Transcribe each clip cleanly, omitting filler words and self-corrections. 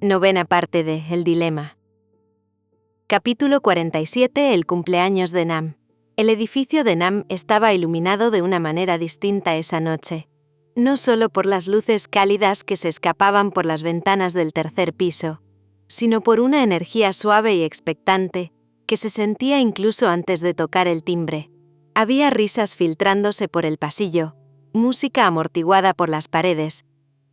Novena parte de El dilema. Capítulo 47. El cumpleaños de Nam. El edificio de Nam estaba iluminado de una manera distinta esa noche. No solo por las luces cálidas que se escapaban por las ventanas del tercer piso, sino por una energía suave y expectante, que se sentía incluso antes de tocar el timbre. Había risas filtrándose por el pasillo, música amortiguada por las paredes,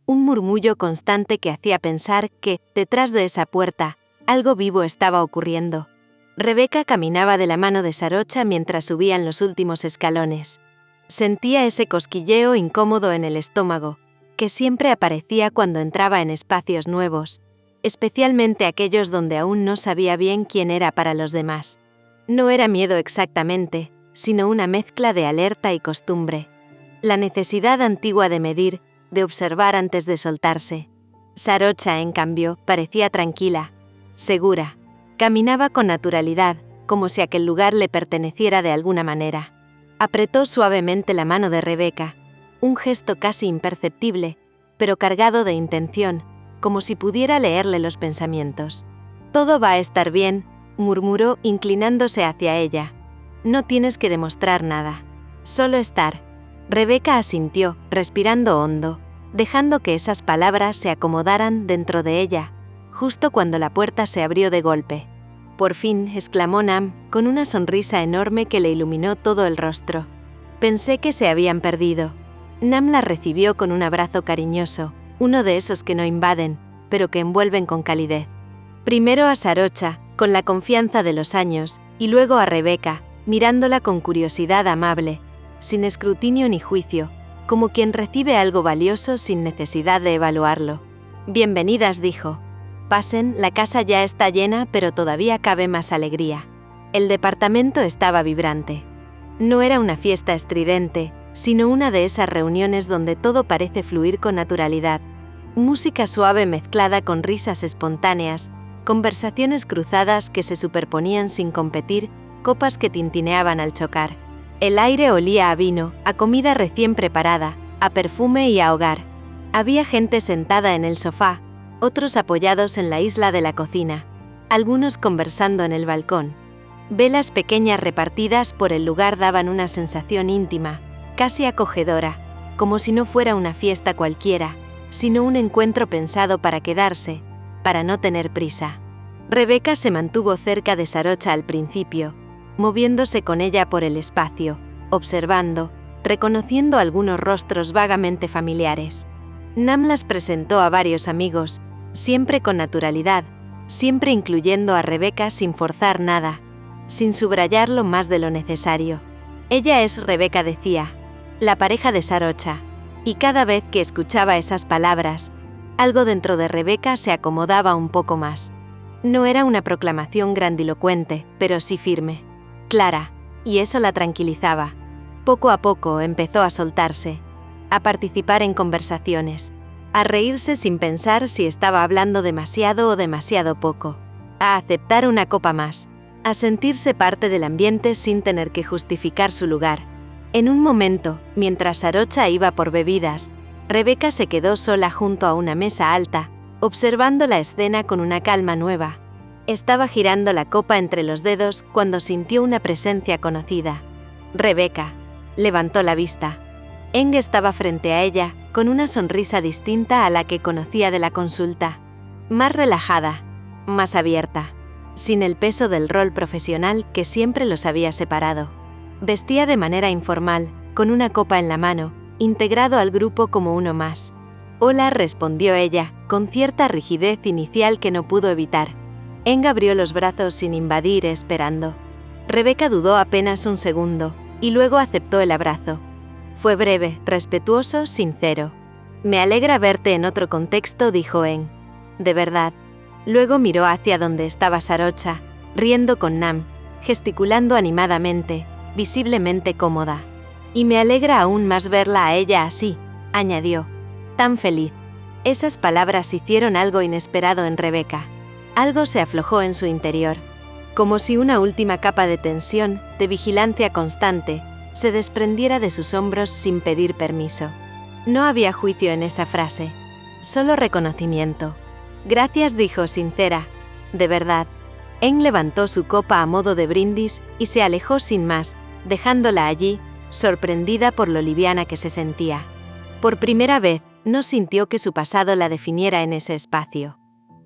un murmullo constante que hacía pensar que, detrás de esa puerta, algo vivo estaba ocurriendo. Rebeca caminaba de la mano de Sarocha mientras subían los últimos escalones. Sentía ese cosquilleo incómodo en el estómago, que siempre aparecía cuando entraba en espacios nuevos, especialmente aquellos donde aún no sabía bien quién era para los demás. No era miedo exactamente, sino una mezcla de alerta y costumbre. La necesidad antigua de medir, de observar antes de soltarse. Sarocha, en cambio, parecía tranquila, segura. Caminaba con naturalidad, como si aquel lugar le perteneciera de alguna manera. Apretó suavemente la mano de Rebeca, un gesto casi imperceptible, pero cargado de intención, como si pudiera leerle los pensamientos. «Todo va a estar bien», murmuró inclinándose hacia ella. «No tienes que demostrar nada. Solo estar». Rebeca asintió, respirando hondo, dejando que esas palabras se acomodaran dentro de ella, justo cuando la puerta se abrió de golpe. «Por fin», exclamó Nam, con una sonrisa enorme que le iluminó todo el rostro. «Pensé que se habían perdido». Nam la recibió con un abrazo cariñoso, uno de esos que no invaden, pero que envuelven con calidez. Primero a Sarocha, con la confianza de los años, y luego a Rebeca, mirándola con curiosidad amable, sin escrutinio ni juicio, como quien recibe algo valioso sin necesidad de evaluarlo. «Bienvenidas», dijo. «Pasen, la casa ya está llena, pero todavía cabe más alegría». El departamento estaba vibrante. No era una fiesta estridente, sino una de esas reuniones donde todo parece fluir con naturalidad. Música suave mezclada con risas espontáneas, conversaciones cruzadas que se superponían sin competir, copas que tintineaban al chocar. El aire olía a vino, a comida recién preparada, a perfume y a hogar. Había gente sentada en el sofá, otros apoyados en la isla de la cocina, algunos conversando en el balcón. Velas pequeñas repartidas por el lugar daban una sensación íntima, casi acogedora, como si no fuera una fiesta cualquiera, sino un encuentro pensado para quedarse, para no tener prisa. Rebeca se mantuvo cerca de Sarocha al principio, moviéndose con ella por el espacio, observando, reconociendo algunos rostros vagamente familiares. Nam las presentó a varios amigos, siempre con naturalidad, siempre incluyendo a Rebeca sin forzar nada, sin subrayarlo más de lo necesario. «Ella es Rebeca», decía, la pareja de Sarocha, y cada vez que escuchaba esas palabras, algo dentro de Rebeca se acomodaba un poco más. No era una proclamación grandilocuente, pero sí firme, clara, y eso la tranquilizaba. Poco a poco empezó a soltarse, a participar en conversaciones, a reírse sin pensar si estaba hablando demasiado o demasiado poco, a aceptar una copa más, a sentirse parte del ambiente sin tener que justificar su lugar. En un momento, mientras Sarocha iba por bebidas, Rebeca se quedó sola junto a una mesa alta, observando la escena con una calma nueva. Estaba girando la copa entre los dedos cuando sintió una presencia conocida. Rebeca. Levantó la vista. Eng estaba frente a ella, con una sonrisa distinta a la que conocía de la consulta. Más relajada, más abierta, sin el peso del rol profesional que siempre los había separado. Vestía de manera informal, con una copa en la mano, integrado al grupo como uno más. «Hola», respondió ella, con cierta rigidez inicial que no pudo evitar. Eng abrió los brazos sin invadir, esperando. Rebeca dudó apenas un segundo, y luego aceptó el abrazo. Fue breve, respetuoso, sincero. «Me alegra verte en otro contexto», dijo Eng. «De verdad». Luego miró hacia donde estaba Sarocha, riendo con Nam, gesticulando animadamente, visiblemente cómoda. «Y me alegra aún más verla a ella así», añadió. «Tan feliz». Esas palabras hicieron algo inesperado en Rebeca. Algo se aflojó en su interior, como si una última capa de tensión, de vigilancia constante, se desprendiera de sus hombros sin pedir permiso. No había juicio en esa frase, solo reconocimiento. Gracias, dijo sincera. De verdad. En levantó su copa a modo de brindis y se alejó sin más, dejándola allí, sorprendida por lo liviana que se sentía. Por primera vez, no sintió que su pasado la definiera en ese espacio.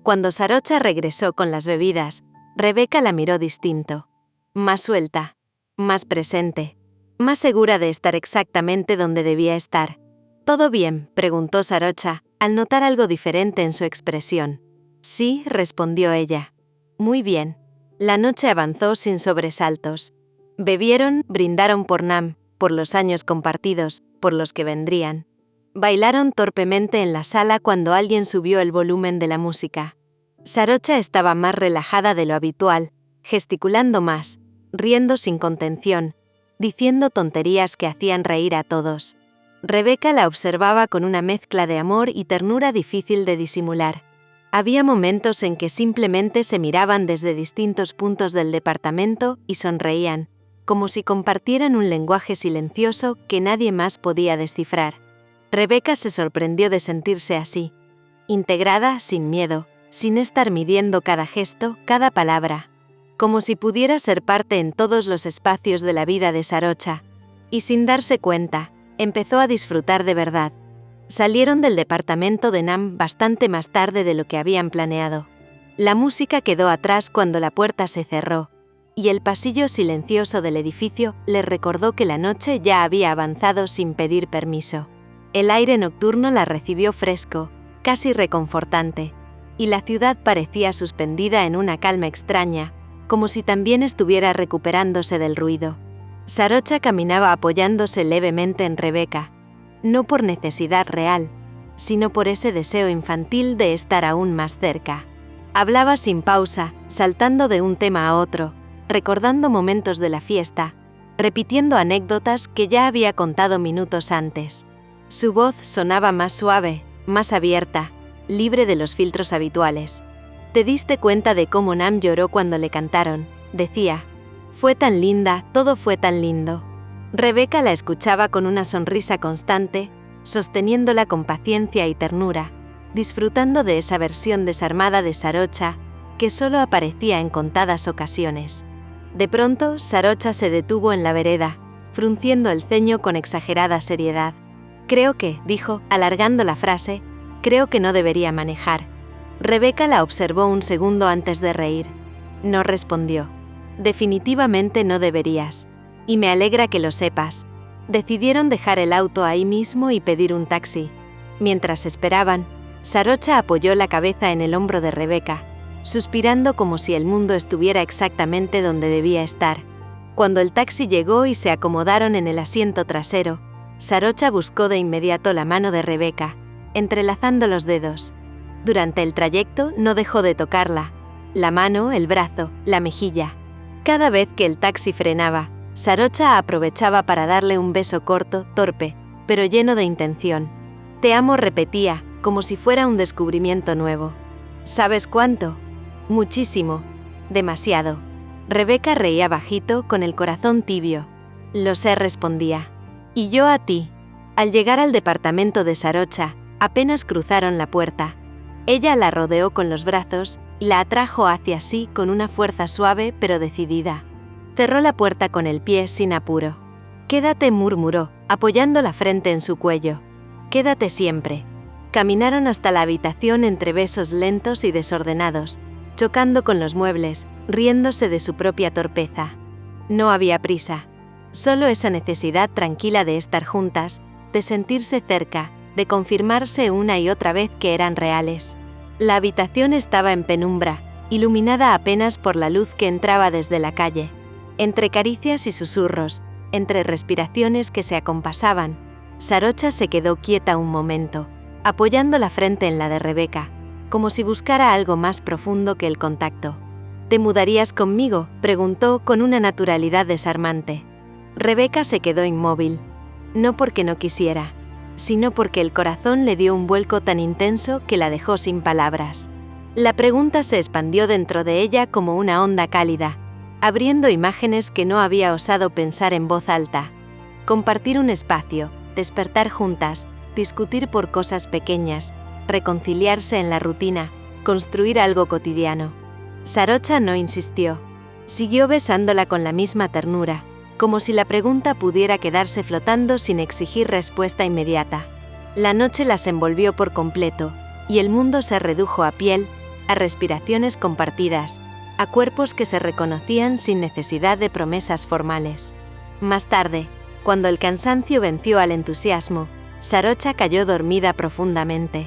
Cuando Sarocha regresó con las bebidas, Rebeca la miró distinto. Más suelta, más presente, más segura de estar exactamente donde debía estar. ¿Todo bien?, preguntó Sarocha, al notar algo diferente en su expresión. Sí, respondió ella. Muy bien. La noche avanzó sin sobresaltos. Bebieron, brindaron por Nam, por los años compartidos, por los que vendrían. Bailaron torpemente en la sala cuando alguien subió el volumen de la música. Sarocha estaba más relajada de lo habitual, gesticulando más, riendo sin contención, diciendo tonterías que hacían reír a todos. Rebeca la observaba con una mezcla de amor y ternura difícil de disimular. Había momentos en que simplemente se miraban desde distintos puntos del departamento y sonreían, como si compartieran un lenguaje silencioso que nadie más podía descifrar. Rebeca se sorprendió de sentirse así, integrada, sin miedo, sin estar midiendo cada gesto, cada palabra, como si pudiera ser parte en todos los espacios de la vida de Sarocha, y sin darse cuenta, empezó a disfrutar de verdad. Salieron del departamento de Nam bastante más tarde de lo que habían planeado. La música quedó atrás cuando la puerta se cerró, y el pasillo silencioso del edificio les recordó que la noche ya había avanzado sin pedir permiso. El aire nocturno la recibió fresco, casi reconfortante, y la ciudad parecía suspendida en una calma extraña, como si también estuviera recuperándose del ruido. Sarocha caminaba apoyándose levemente en Rebeca, no por necesidad real, sino por ese deseo infantil de estar aún más cerca. Hablaba sin pausa, saltando de un tema a otro, recordando momentos de la fiesta, repitiendo anécdotas que ya había contado minutos antes. Su voz sonaba más suave, más abierta, libre de los filtros habituales. «¿Te diste cuenta de cómo Nam lloró cuando le cantaron?», decía. «Fue tan linda, todo fue tan lindo». Rebeca la escuchaba con una sonrisa constante, sosteniéndola con paciencia y ternura, disfrutando de esa versión desarmada de Sarocha que solo aparecía en contadas ocasiones. De pronto, Sarocha se detuvo en la vereda, frunciendo el ceño con exagerada seriedad. «Creo que», dijo, alargando la frase, «creo que no debería manejar». Rebeca la observó un segundo antes de reír. No respondió. «Definitivamente no deberías. Y me alegra que lo sepas». Decidieron dejar el auto ahí mismo y pedir un taxi. Mientras esperaban, Sarocha apoyó la cabeza en el hombro de Rebeca, suspirando como si el mundo estuviera exactamente donde debía estar. Cuando el taxi llegó y se acomodaron en el asiento trasero, Sarocha buscó de inmediato la mano de Rebeca, entrelazando los dedos. Durante el trayecto no dejó de tocarla, la mano, el brazo, la mejilla. Cada vez que el taxi frenaba, Sarocha aprovechaba para darle un beso corto, torpe, pero lleno de intención. «Te amo», repetía, como si fuera un descubrimiento nuevo. «¿Sabes cuánto?». «Muchísimo. Demasiado». Rebeca reía bajito, con el corazón tibio. «Lo sé», respondía. «Y yo a ti». Al llegar al departamento de Sarocha, apenas cruzaron la puerta. Ella la rodeó con los brazos y la atrajo hacia sí con una fuerza suave pero decidida. Cerró la puerta con el pie sin apuro. «Quédate», murmuró, apoyando la frente en su cuello. «Quédate siempre». Caminaron hasta la habitación entre besos lentos y desordenados, chocando con los muebles, riéndose de su propia torpeza. No había prisa, solo esa necesidad tranquila de estar juntas, de sentirse cerca, de confirmarse una y otra vez que eran reales. La habitación estaba en penumbra, iluminada apenas por la luz que entraba desde la calle. Entre caricias y susurros, entre respiraciones que se acompasaban, Sarocha se quedó quieta un momento, apoyando la frente en la de Rebeca, como si buscara algo más profundo que el contacto. «¿Te mudarías conmigo?», preguntó con una naturalidad desarmante. Rebeca se quedó inmóvil, no porque no quisiera, sino porque el corazón le dio un vuelco tan intenso que la dejó sin palabras. La pregunta se expandió dentro de ella como una onda cálida, abriendo imágenes que no había osado pensar en voz alta. Compartir un espacio, despertar juntas, discutir por cosas pequeñas, reconciliarse en la rutina, construir algo cotidiano. Sarocha no insistió. Siguió besándola con la misma ternura, como si la pregunta pudiera quedarse flotando sin exigir respuesta inmediata. La noche las envolvió por completo, y el mundo se redujo a piel, a respiraciones compartidas, a cuerpos que se reconocían sin necesidad de promesas formales. Más tarde, cuando el cansancio venció al entusiasmo, Sarocha cayó dormida profundamente.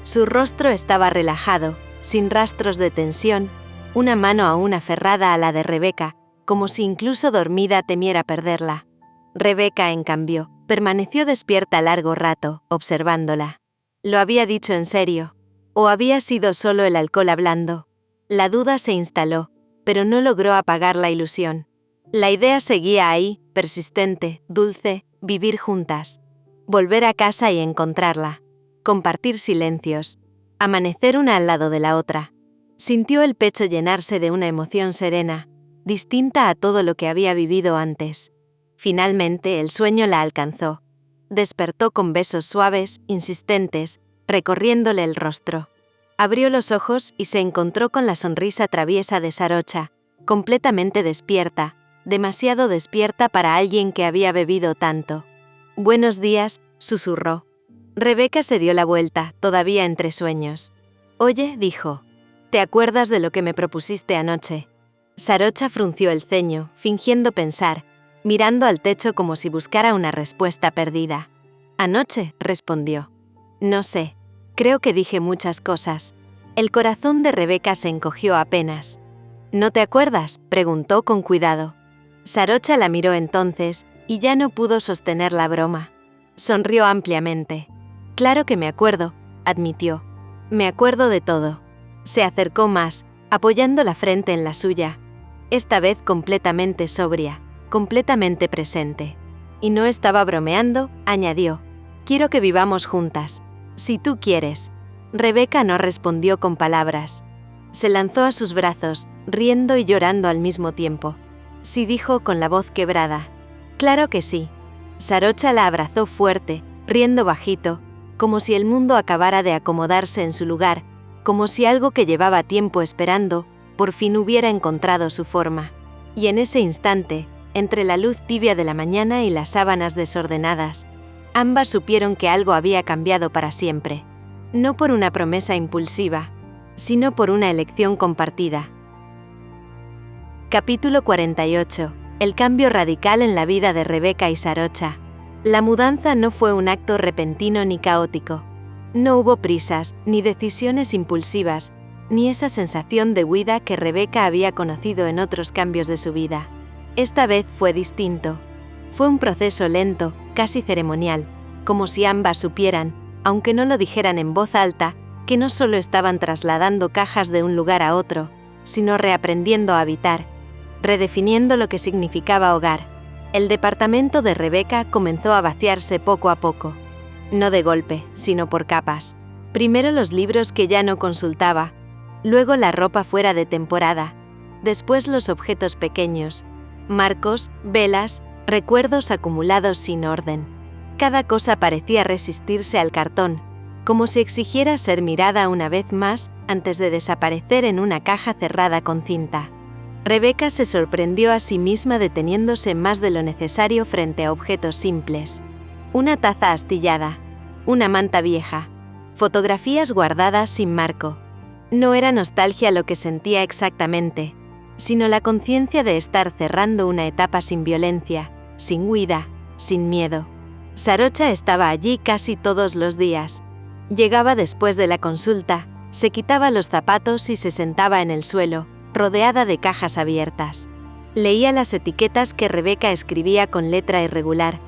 Su rostro estaba relajado, sin rastros de tensión, una mano aún aferrada a la de Rebeca, como si incluso dormida temiera perderla. Rebeca, en cambio, permaneció despierta largo rato, observándola. ¿Lo había dicho en serio? ¿O había sido solo el alcohol hablando? La duda se instaló, pero no logró apagar la ilusión. La idea seguía ahí, persistente, dulce, vivir juntas. Volver a casa y encontrarla. Compartir silencios. Amanecer una al lado de la otra. Sintió el pecho llenarse de una emoción serena, distinta a todo lo que había vivido antes. Finalmente el sueño la alcanzó. Despertó con besos suaves, insistentes, recorriéndole el rostro. Abrió los ojos y se encontró con la sonrisa traviesa de Sarocha, completamente despierta, demasiado despierta para alguien que había bebido tanto. «Buenos días», susurró. Rebeca se dio la vuelta, todavía entre sueños. «Oye», dijo, «¿te acuerdas de lo que me propusiste anoche?» Sarocha frunció el ceño, fingiendo pensar, mirando al techo como si buscara una respuesta perdida. «Anoche», respondió. «No sé. Creo que dije muchas cosas». El corazón de Rebeca se encogió apenas. «¿No te acuerdas?», preguntó con cuidado. Sarocha la miró entonces, y ya no pudo sostener la broma. Sonrió ampliamente. «Claro que me acuerdo», admitió. «Me acuerdo de todo». Se acercó más, apoyando la frente en la suya. Esta vez completamente sobria, completamente presente. «Y no estaba bromeando», añadió. «Quiero que vivamos juntas. Si tú quieres». Rebeca no respondió con palabras. Se lanzó a sus brazos, riendo y llorando al mismo tiempo. Sí, dijo con la voz quebrada. «Claro que sí». Sarocha la abrazó fuerte, riendo bajito, como si el mundo acabara de acomodarse en su lugar, como si algo que llevaba tiempo esperando, por fin hubiera encontrado su forma. Y en ese instante, entre la luz tibia de la mañana y las sábanas desordenadas, ambas supieron que algo había cambiado para siempre. No por una promesa impulsiva, sino por una elección compartida. Capítulo 48. El cambio radical en la vida de Rebeca y Sarocha. La mudanza no fue un acto repentino ni caótico. No hubo prisas, ni decisiones impulsivas, ni esa sensación de huida que Rebeca había conocido en otros cambios de su vida. Esta vez fue distinto. Fue un proceso lento, casi ceremonial, como si ambas supieran, aunque no lo dijeran en voz alta, que no solo estaban trasladando cajas de un lugar a otro, sino reaprendiendo a habitar, redefiniendo lo que significaba hogar. El departamento de Rebeca comenzó a vaciarse poco a poco. No de golpe, sino por capas. Primero los libros que ya no consultaba, luego la ropa fuera de temporada, después los objetos pequeños, marcos, velas, recuerdos acumulados sin orden. Cada cosa parecía resistirse al cartón, como si exigiera ser mirada una vez más antes de desaparecer en una caja cerrada con cinta. Rebeca se sorprendió a sí misma deteniéndose más de lo necesario frente a objetos simples. Una taza astillada, una manta vieja, fotografías guardadas sin marco. No era nostalgia lo que sentía exactamente, sino la conciencia de estar cerrando una etapa sin violencia, sin huida, sin miedo. Sarocha estaba allí casi todos los días. Llegaba después de la consulta, se quitaba los zapatos y se sentaba en el suelo, rodeada de cajas abiertas. Leía las etiquetas que Rebeca escribía con letra irregular.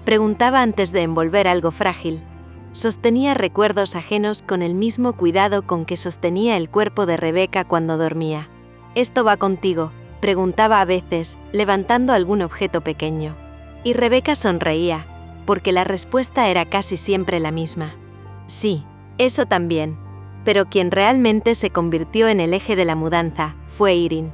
Preguntaba antes de envolver algo frágil. Sostenía recuerdos ajenos con el mismo cuidado con que sostenía el cuerpo de Rebeca cuando dormía. «¿Esto va contigo?», preguntaba a veces, levantando algún objeto pequeño. Y Rebeca sonreía, porque la respuesta era casi siempre la misma. Sí, eso también. Pero quien realmente se convirtió en el eje de la mudanza fue Irin.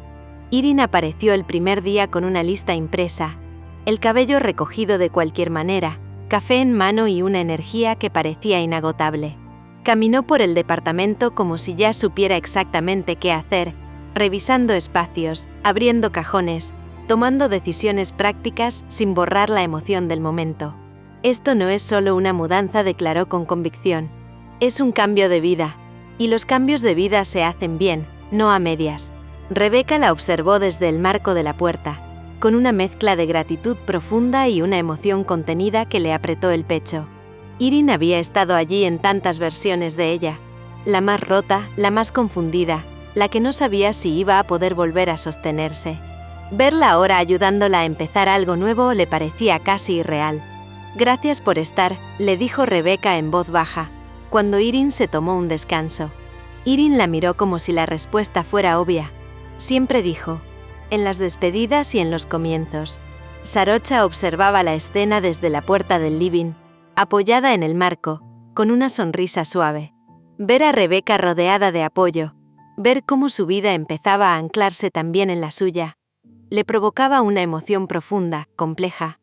Irin apareció el primer día con una lista impresa, el cabello recogido de cualquier manera, café en mano y una energía que parecía inagotable. Caminó por el departamento como si ya supiera exactamente qué hacer, revisando espacios, abriendo cajones, tomando decisiones prácticas sin borrar la emoción del momento. Esto no es solo una mudanza, declaró con convicción. Es un cambio de vida. Y los cambios de vida se hacen bien, no a medias. Rebecca la observó desde el marco de la puerta, con una mezcla de gratitud profunda y una emoción contenida que le apretó el pecho. Irene había estado allí en tantas versiones de ella. La más rota, la más confundida, la que no sabía si iba a poder volver a sostenerse. Verla ahora ayudándola a empezar algo nuevo le parecía casi irreal. Gracias por estar, le dijo Rebecca en voz baja, cuando Irene se tomó un descanso. Irene la miró como si la respuesta fuera obvia. Siempre dijo, en las despedidas y en los comienzos. Sarocha observaba la escena desde la puerta del living, apoyada en el marco, con una sonrisa suave. Ver a Rebecca rodeada de apoyo, ver cómo su vida empezaba a anclarse también en la suya, le provocaba una emoción profunda, compleja.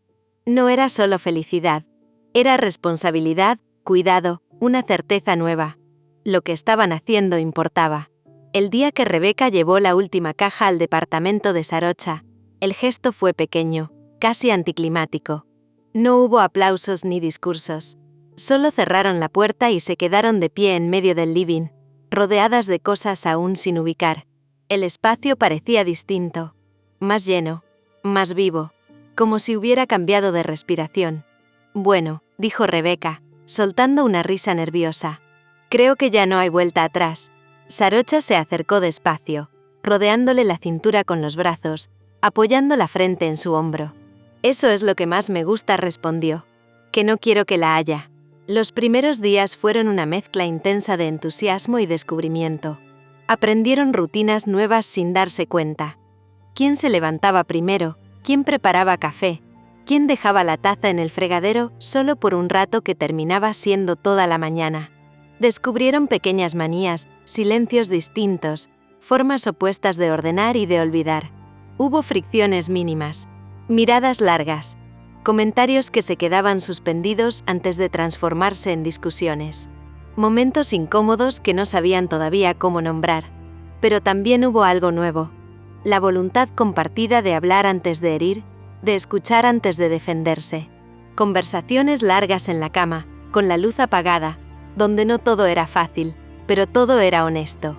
No era solo felicidad, era responsabilidad, cuidado, una certeza nueva. Lo que estaban haciendo importaba. El día que Rebecca llevó la última caja al departamento de Sarocha, el gesto fue pequeño, casi anticlimático. No hubo aplausos ni discursos. Solo cerraron la puerta y se quedaron de pie en medio del living, rodeadas de cosas aún sin ubicar. El espacio parecía distinto, más lleno, más vivo, como si hubiera cambiado de respiración. Bueno, dijo Rebecca, soltando una risa nerviosa. Creo que ya no hay vuelta atrás. Sarocha se acercó despacio, rodeándole la cintura con los brazos, apoyando la frente en su hombro. Eso es lo que más me gusta, respondió. Que no quiero que la haya. Los primeros días fueron una mezcla intensa de entusiasmo y descubrimiento. Aprendieron rutinas nuevas sin darse cuenta. ¿Quién se levantaba primero? ¿Quién preparaba café? ¿Quién dejaba la taza en el fregadero solo por un rato que terminaba siendo toda la mañana? Descubrieron pequeñas manías, silencios distintos, formas opuestas de ordenar y de olvidar. Hubo fricciones mínimas, miradas largas, comentarios que se quedaban suspendidos antes de transformarse en discusiones. Momentos incómodos que no sabían todavía cómo nombrar. Pero también hubo algo nuevo. La voluntad compartida de hablar antes de herir, de escuchar antes de defenderse. Conversaciones largas en la cama, con la luz apagada, donde no todo era fácil, pero todo era honesto.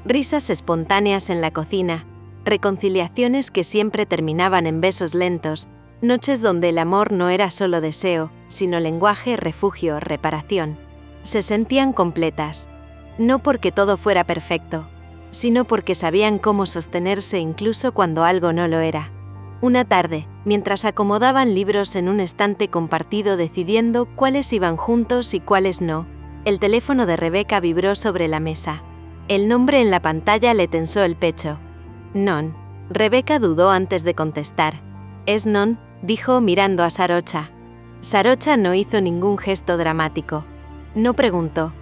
Risas espontáneas en la cocina, reconciliaciones que siempre terminaban en besos lentos, noches donde el amor no era solo deseo, sino lenguaje, refugio, reparación. Se sentían completas, no porque todo fuera perfecto, sino porque sabían cómo sostenerse incluso cuando algo no lo era. Una tarde, mientras acomodaban libros en un estante compartido decidiendo cuáles iban juntos y cuáles no, el teléfono de Rebecca vibró sobre la mesa. El nombre en la pantalla le tensó el pecho. Non. Rebecca dudó antes de contestar. «Es Non», dijo mirando a Sarocha. Sarocha no hizo ningún gesto dramático. No preguntó.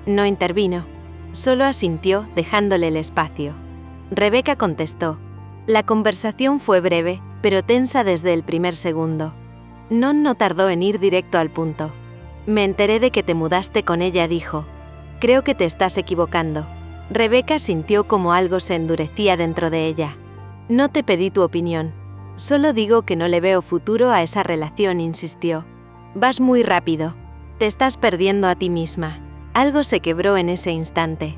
No intervino. Solo asintió, dejándole el espacio. Rebecca contestó. La conversación fue breve, pero tensa desde el primer segundo. Non no tardó en ir directo al punto. Me enteré de que te mudaste con ella, dijo. Creo que te estás equivocando. Rebecca sintió como algo se endurecía dentro de ella. No te pedí tu opinión. Solo digo que no le veo futuro a esa relación, insistió. Vas muy rápido. Te estás perdiendo a ti misma. Algo se quebró en ese instante.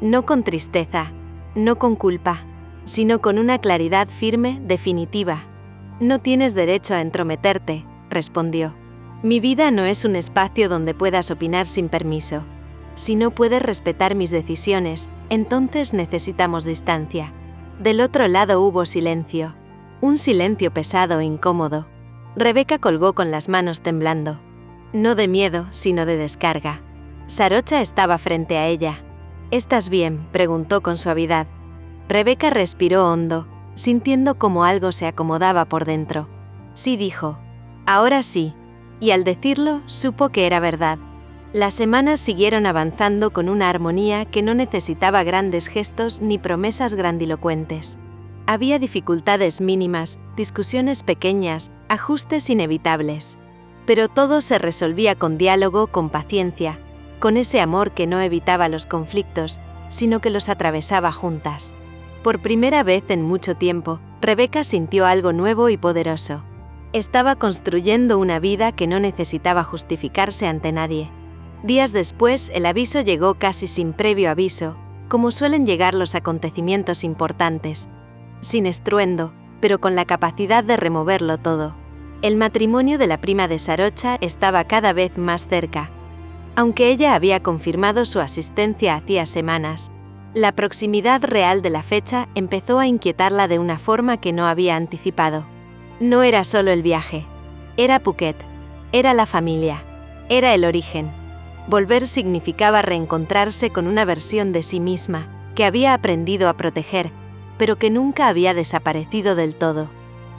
No con tristeza, no con culpa, sino con una claridad firme, definitiva. No tienes derecho a entrometerte, respondió. Mi vida no es un espacio donde puedas opinar sin permiso. Si no puedes respetar mis decisiones, entonces necesitamos distancia. Del otro lado hubo silencio. Un silencio pesado e incómodo. Rebecca colgó con las manos temblando. No de miedo, sino de descarga. Sarocha estaba frente a ella. ¿Estás bien?, preguntó con suavidad. Rebecca respiró hondo, sintiendo como algo se acomodaba por dentro. Sí, dijo. Ahora sí. Y al decirlo, supo que era verdad. Las semanas siguieron avanzando con una armonía que no necesitaba grandes gestos ni promesas grandilocuentes. Había dificultades mínimas, discusiones pequeñas, ajustes inevitables. Pero todo se resolvía con diálogo, con paciencia, con ese amor que no evitaba los conflictos, sino que los atravesaba juntas. Por primera vez en mucho tiempo, Rebeca sintió algo nuevo y poderoso. Estaba construyendo una vida que no necesitaba justificarse ante nadie. Días después, el aviso llegó casi sin previo aviso, como suelen llegar los acontecimientos importantes. Sin estruendo, pero con la capacidad de removerlo todo. El matrimonio de la prima de Sarocha estaba cada vez más cerca. Aunque ella había confirmado su asistencia hacía semanas, la proximidad real de la fecha empezó a inquietarla de una forma que no había anticipado. No era solo el viaje. Era Phuket. Era la familia. Era el origen. Volver significaba reencontrarse con una versión de sí misma, que había aprendido a proteger, pero que nunca había desaparecido del todo.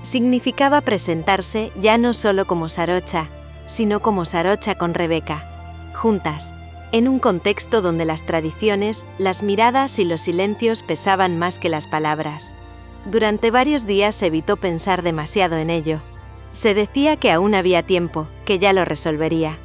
Significaba presentarse ya no solo como Sarocha, sino como Sarocha con Rebeca. Juntas, en un contexto donde las tradiciones, las miradas y los silencios pesaban más que las palabras. Durante varios días evitó pensar demasiado en ello. Se decía que aún había tiempo, que ya lo resolvería.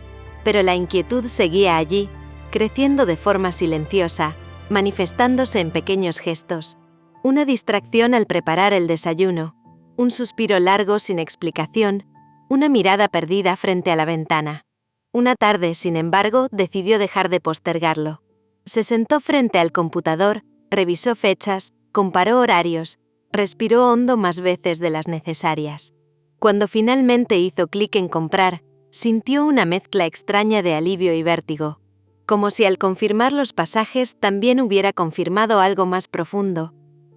Pero la inquietud seguía allí, creciendo de forma silenciosa, manifestándose en pequeños gestos. Una distracción al preparar el desayuno, un suspiro largo sin explicación, una mirada perdida frente a la ventana. Una tarde, sin embargo, decidió dejar de postergarlo. Se sentó frente al computador, revisó fechas, comparó horarios, respiró hondo más veces de las necesarias. Cuando finalmente hizo clic en comprar, sintió una mezcla extraña de alivio y vértigo, como si al confirmar los pasajes también hubiera confirmado algo más profundo,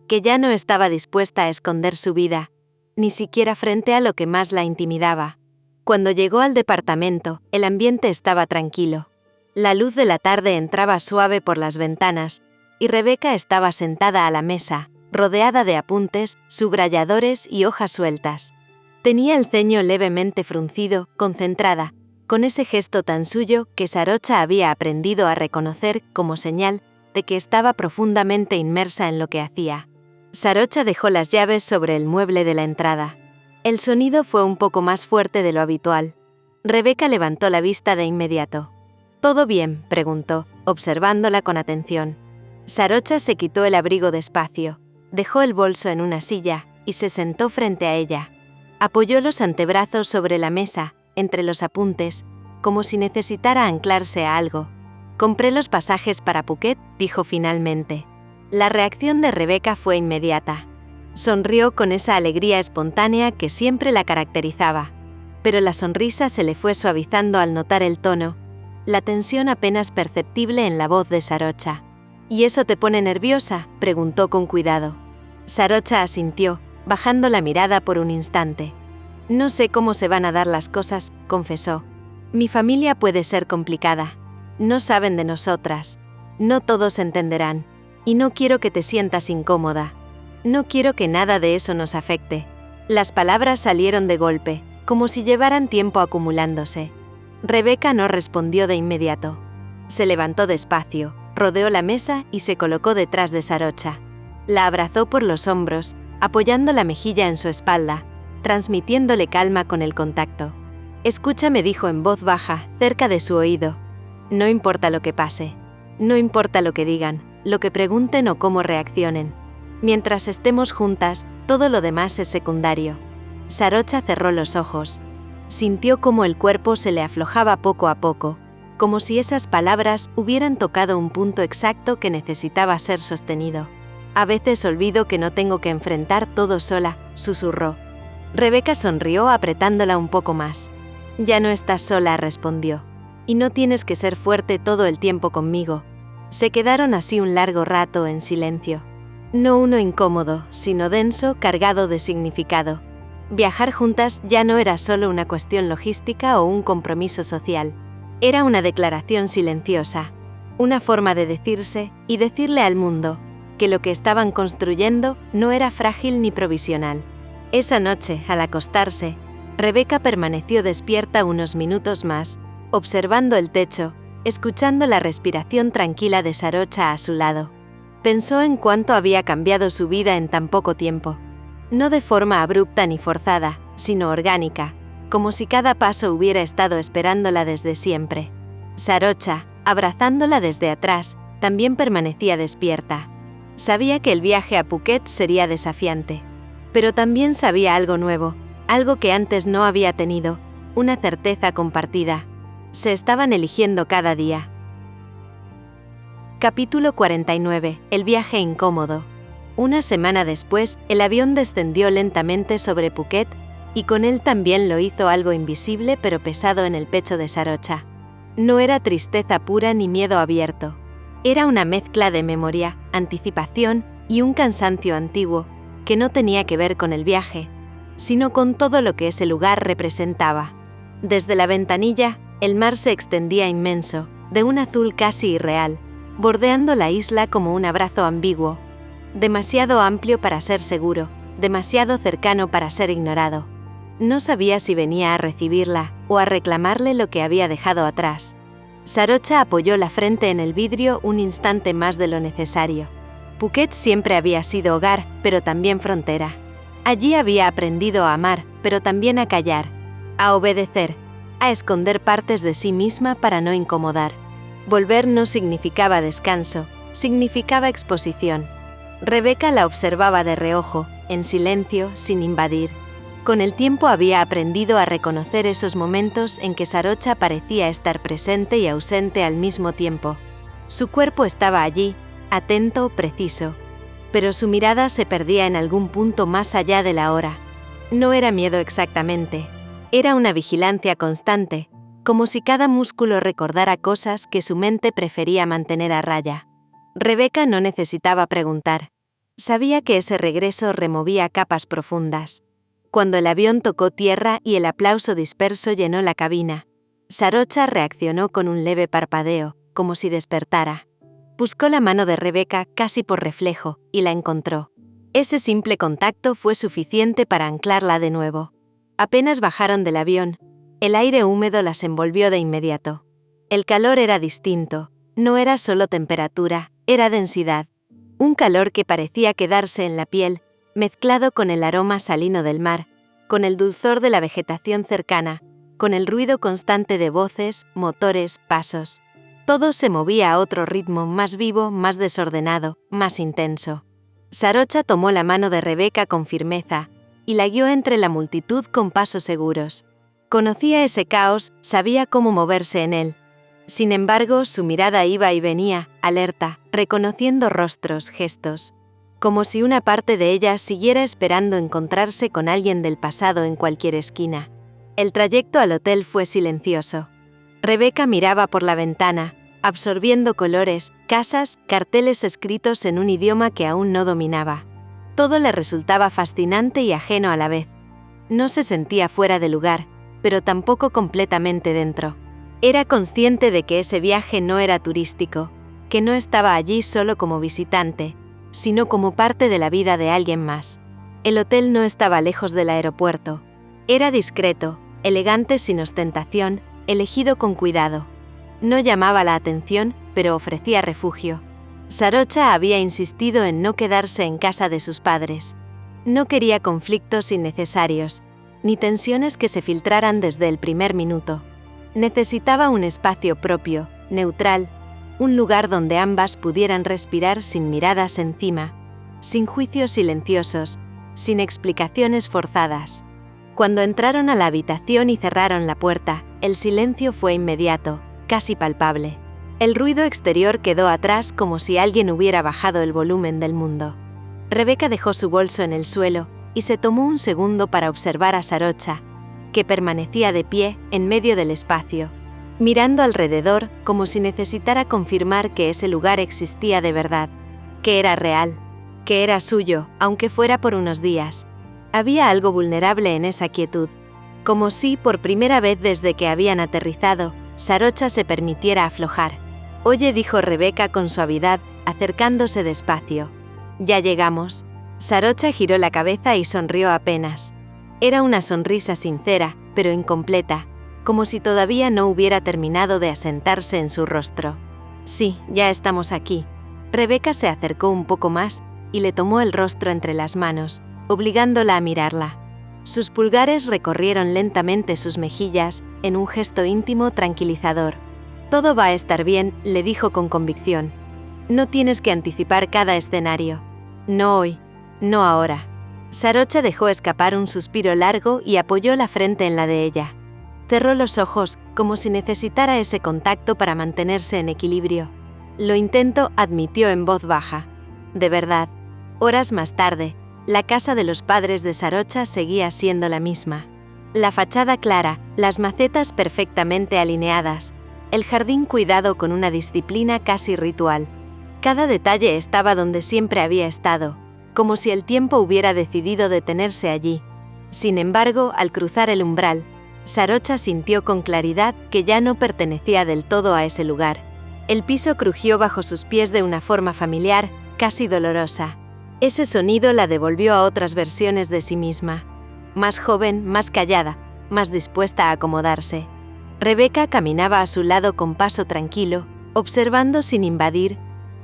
que ya no estaba dispuesta a esconder su vida, ni siquiera frente a lo que más la intimidaba. Cuando llegó al departamento, el ambiente estaba tranquilo. La luz de la tarde entraba suave por las ventanas, y Rebeca estaba sentada a la mesa, rodeada de apuntes, subrayadores y hojas sueltas. Tenía el ceño levemente fruncido, concentrada, con ese gesto tan suyo que Sarocha había aprendido a reconocer como señal de que estaba profundamente inmersa en lo que hacía. Sarocha dejó las llaves sobre el mueble de la entrada. El sonido fue un poco más fuerte de lo habitual. Rebeca levantó la vista de inmediato. «¿Todo bien?», preguntó, observándola con atención. Sarocha se quitó el abrigo despacio, dejó el bolso en una silla y se sentó frente a ella. Apoyó los antebrazos sobre la mesa, entre los apuntes, como si necesitara anclarse a algo. «Compré los pasajes para Phuket», dijo finalmente. La reacción de Rebeca fue inmediata. Sonrió con esa alegría espontánea que siempre la caracterizaba, pero la sonrisa se le fue suavizando al notar el tono, la tensión apenas perceptible en la voz de Sarocha. «¿Y eso te pone nerviosa?», preguntó con cuidado. Sarocha asintió, bajando la mirada por un instante. «No sé cómo se van a dar las cosas», confesó. «Mi familia puede ser complicada. No saben de nosotras. No todos entenderán. Y no quiero que te sientas incómoda. No quiero que nada de eso nos afecte». Las palabras salieron de golpe, como si llevaran tiempo acumulándose. Rebeca no respondió de inmediato. Se levantó despacio, rodeó la mesa y se colocó detrás de Sarocha. La abrazó por los hombros, apoyando la mejilla en su espalda, transmitiéndole calma con el contacto. «Escúchame», dijo en voz baja, cerca de su oído. «No importa lo que pase. No importa lo que digan, lo que pregunten o cómo reaccionen. Mientras estemos juntas, todo lo demás es secundario». Sarocha cerró los ojos. Sintió cómo el cuerpo se le aflojaba poco a poco, como si esas palabras hubieran tocado un punto exacto que necesitaba ser sostenido. «A veces olvido que no tengo que enfrentar todo sola», susurró. Rebeca sonrió apretándola un poco más. «Ya no estás sola», respondió. «Y no tienes que ser fuerte todo el tiempo conmigo». Se quedaron así un largo rato en silencio. No uno incómodo, sino denso, cargado de significado. Viajar juntas ya no era solo una cuestión logística o un compromiso social. Era una declaración silenciosa, una forma de decirse y decirle al mundo que lo que estaban construyendo no era frágil ni provisional. Esa noche, al acostarse, Rebeca permaneció despierta unos minutos más, observando el techo, escuchando la respiración tranquila de Sarocha a su lado. Pensó en cuánto había cambiado su vida en tan poco tiempo. No de forma abrupta ni forzada, sino orgánica, como si cada paso hubiera estado esperándola desde siempre. Sarocha, Abrazándola desde atrás, también permanecía despierta. Sabía que el viaje a Phuket sería desafiante. Pero también sabía algo nuevo, algo que antes no había tenido, una certeza compartida. Se estaban eligiendo cada día. Capítulo 49. El viaje incómodo. Una semana después, el avión descendió lentamente sobre Phuket, y con él también lo hizo algo invisible pero pesado en el pecho de Sarocha. No era tristeza pura ni miedo abierto. Era una mezcla de memoria, anticipación y un cansancio antiguo, que no tenía que ver con el viaje, sino con todo lo que ese lugar representaba. Desde la ventanilla, el mar se extendía inmenso, de un azul casi irreal, bordeando la isla como un abrazo ambiguo, demasiado amplio para ser seguro, demasiado cercano para ser ignorado. No sabía si venía a recibirla o a reclamarle lo que había dejado atrás. Sarocha apoyó la frente en el vidrio un instante más de lo necesario. Phuket siempre había sido hogar, pero también frontera. Allí había aprendido a amar, pero también a callar, a obedecer, a esconder partes de sí misma para no incomodar. Volver no significaba descanso, significaba exposición. Rebeca la observaba de reojo, en silencio, sin invadir. Con el tiempo había aprendido a reconocer esos momentos en que Sarocha parecía estar presente y ausente al mismo tiempo. Su cuerpo estaba allí, atento, preciso, pero su mirada se perdía en algún punto más allá de la hora. No era miedo exactamente, era una vigilancia constante, como si cada músculo recordara cosas que su mente prefería mantener a raya. Rebeca no necesitaba preguntar. Sabía que ese regreso removía capas profundas. Cuando el avión tocó tierra y el aplauso disperso llenó la cabina, Sarocha reaccionó con un leve parpadeo, como si despertara. Buscó la mano de Rebeca casi por reflejo, y la encontró. Ese simple contacto fue suficiente para anclarla de nuevo. Apenas bajaron del avión, el aire húmedo las envolvió de inmediato. El calor era distinto, no era solo temperatura, era densidad. Un calor que parecía quedarse en la piel, mezclado con el aroma salino del mar, con el dulzor de la vegetación cercana, con el ruido constante de voces, motores, pasos. Todo se movía a otro ritmo más vivo, más desordenado, más intenso. Sarocha tomó la mano de Rebeca con firmeza y la guió entre la multitud con pasos seguros. Conocía ese caos, sabía cómo moverse en él. Sin embargo, su mirada iba y venía, alerta, reconociendo rostros, gestos. Como si una parte de ella siguiera esperando encontrarse con alguien del pasado en cualquier esquina. El trayecto al hotel fue silencioso. Rebeca miraba por la ventana, absorbiendo colores, casas, carteles escritos en un idioma que aún no dominaba. Todo le resultaba fascinante y ajeno a la vez. No se sentía fuera de lugar, pero tampoco completamente dentro. Era consciente de que ese viaje no era turístico, que no estaba allí solo como visitante, sino como parte de la vida de alguien más. El hotel no estaba lejos del aeropuerto. Era discreto, elegante sin ostentación, elegido con cuidado. No llamaba la atención, pero ofrecía refugio. Sarocha había insistido en no quedarse en casa de sus padres. No quería conflictos innecesarios, ni tensiones que se filtraran desde el primer minuto. Necesitaba un espacio propio, neutral, un lugar donde ambas pudieran respirar sin miradas encima, sin juicios silenciosos, sin explicaciones forzadas. Cuando entraron a la habitación y cerraron la puerta, el silencio fue inmediato, casi palpable. El ruido exterior quedó atrás como si alguien hubiera bajado el volumen del mundo. Rebeca dejó su bolso en el suelo y se tomó un segundo para observar a Sarocha, que permanecía de pie en medio del espacio, mirando alrededor como si necesitara confirmar que ese lugar existía de verdad, que era real, que era suyo, aunque fuera por unos días. Había algo vulnerable en esa quietud, como si, por primera vez desde que habían aterrizado, Sarocha se permitiera aflojar. «Oye», dijo Rebeca con suavidad, acercándose despacio. «Ya llegamos». Sarocha giró la cabeza y sonrió apenas. Era una sonrisa sincera, pero incompleta, como si todavía no hubiera terminado de asentarse en su rostro. «Sí, ya estamos aquí». Rebeca se acercó un poco más y le tomó el rostro entre las manos, obligándola a mirarla. Sus pulgares recorrieron lentamente sus mejillas en un gesto íntimo tranquilizador. Todo va a estar bien, le dijo con convicción. No tienes que anticipar cada escenario. No hoy, no ahora. Sarocha dejó escapar un suspiro largo y apoyó la frente en la de ella. Cerró los ojos, como si necesitara ese contacto para mantenerse en equilibrio. Lo intento, admitió en voz baja. De verdad. Horas más tarde, la casa de los padres de Sarocha seguía siendo la misma. La fachada clara, las macetas perfectamente alineadas, el jardín cuidado con una disciplina casi ritual. Cada detalle estaba donde siempre había estado, como si el tiempo hubiera decidido detenerse allí. Sin embargo, al cruzar el umbral, Sarocha sintió con claridad que ya no pertenecía del todo a ese lugar. El piso crujió bajo sus pies de una forma familiar, casi dolorosa. Ese sonido la devolvió a otras versiones de sí misma. Más joven, más callada, más dispuesta a acomodarse. Rebeca caminaba a su lado con paso tranquilo, observando sin invadir,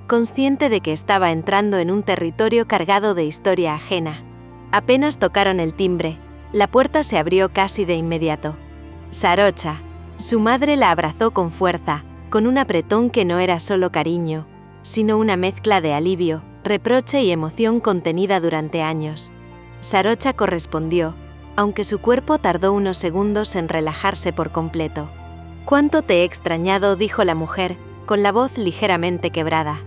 consciente de que estaba entrando en un territorio cargado de historia ajena. Apenas tocaron el timbre, la puerta se abrió casi de inmediato. Sarocha. Su madre la abrazó con fuerza, con un apretón que no era solo cariño, sino una mezcla de alivio, reproche y emoción contenida durante años. Sarocha correspondió, aunque su cuerpo tardó unos segundos en relajarse por completo. «¿Cuánto te he extrañado?», dijo la mujer, con la voz ligeramente quebrada.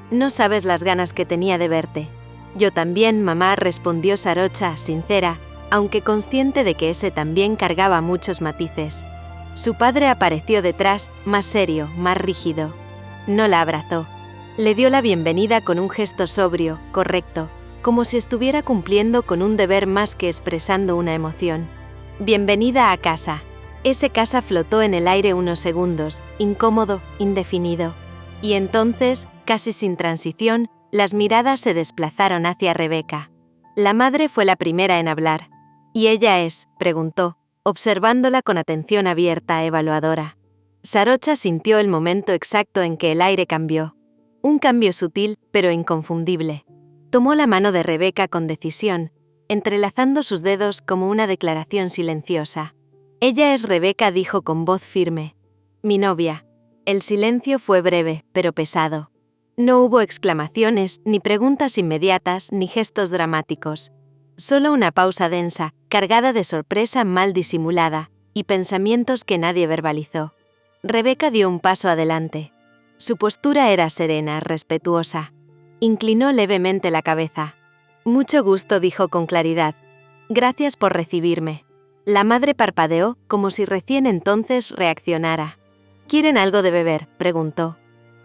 «No sabes las ganas que tenía de verte». «Yo también, mamá», respondió Sarocha, sincera, aunque consciente de que ese también cargaba muchos matices. Su padre apareció detrás, más serio, más rígido. No la abrazó. Le dio la bienvenida con un gesto sobrio, correcto, como si estuviera cumpliendo con un deber más que expresando una emoción. «Bienvenida a casa». Ese casa flotó en el aire unos segundos, incómodo, indefinido. Y entonces, casi sin transición, las miradas se desplazaron hacia Rebeca. La madre fue la primera en hablar. «¿Y ella es?», preguntó, observándola con atención abierta, evaluadora. Sarocha sintió el momento exacto en que el aire cambió. Un cambio sutil, pero inconfundible. Tomó la mano de Rebeca con decisión, entrelazando sus dedos como una declaración silenciosa. «Ella es Rebeca», dijo con voz firme. «Mi novia». El silencio fue breve, pero pesado. No hubo exclamaciones, ni preguntas inmediatas, ni gestos dramáticos. Solo una pausa densa, cargada de sorpresa mal disimulada, y pensamientos que nadie verbalizó. Rebeca dio un paso adelante. Su postura era serena, respetuosa. Inclinó levemente la cabeza. «Mucho gusto», dijo con claridad. «Gracias por recibirme». La madre parpadeó, como si recién entonces reaccionara. «¿Quieren algo de beber?», preguntó.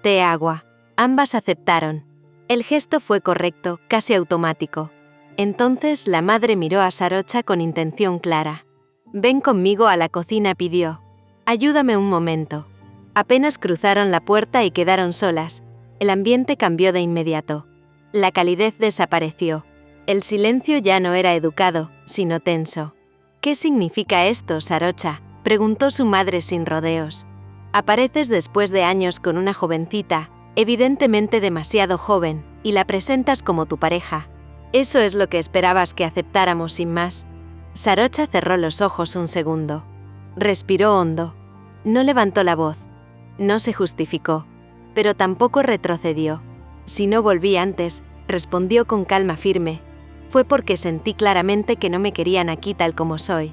«Té, agua». Ambas aceptaron. El gesto fue correcto, casi automático. Entonces la madre miró a Sarocha con intención clara. «Ven conmigo a la cocina», pidió. «Ayúdame un momento». Apenas cruzaron la puerta y quedaron solas. El ambiente cambió de inmediato. La calidez desapareció. El silencio ya no era educado, sino tenso. «¿Qué significa esto, Sarocha?», preguntó su madre sin rodeos. «Apareces después de años con una jovencita, evidentemente demasiado joven, y la presentas como tu pareja. ¿Eso es lo que esperabas que aceptáramos sin más?». Sarocha cerró los ojos un segundo. Respiró hondo. No levantó la voz. No se justificó. Pero tampoco retrocedió. «Si no volví antes», respondió con calma firme, «fue porque sentí claramente que no me querían aquí tal como soy.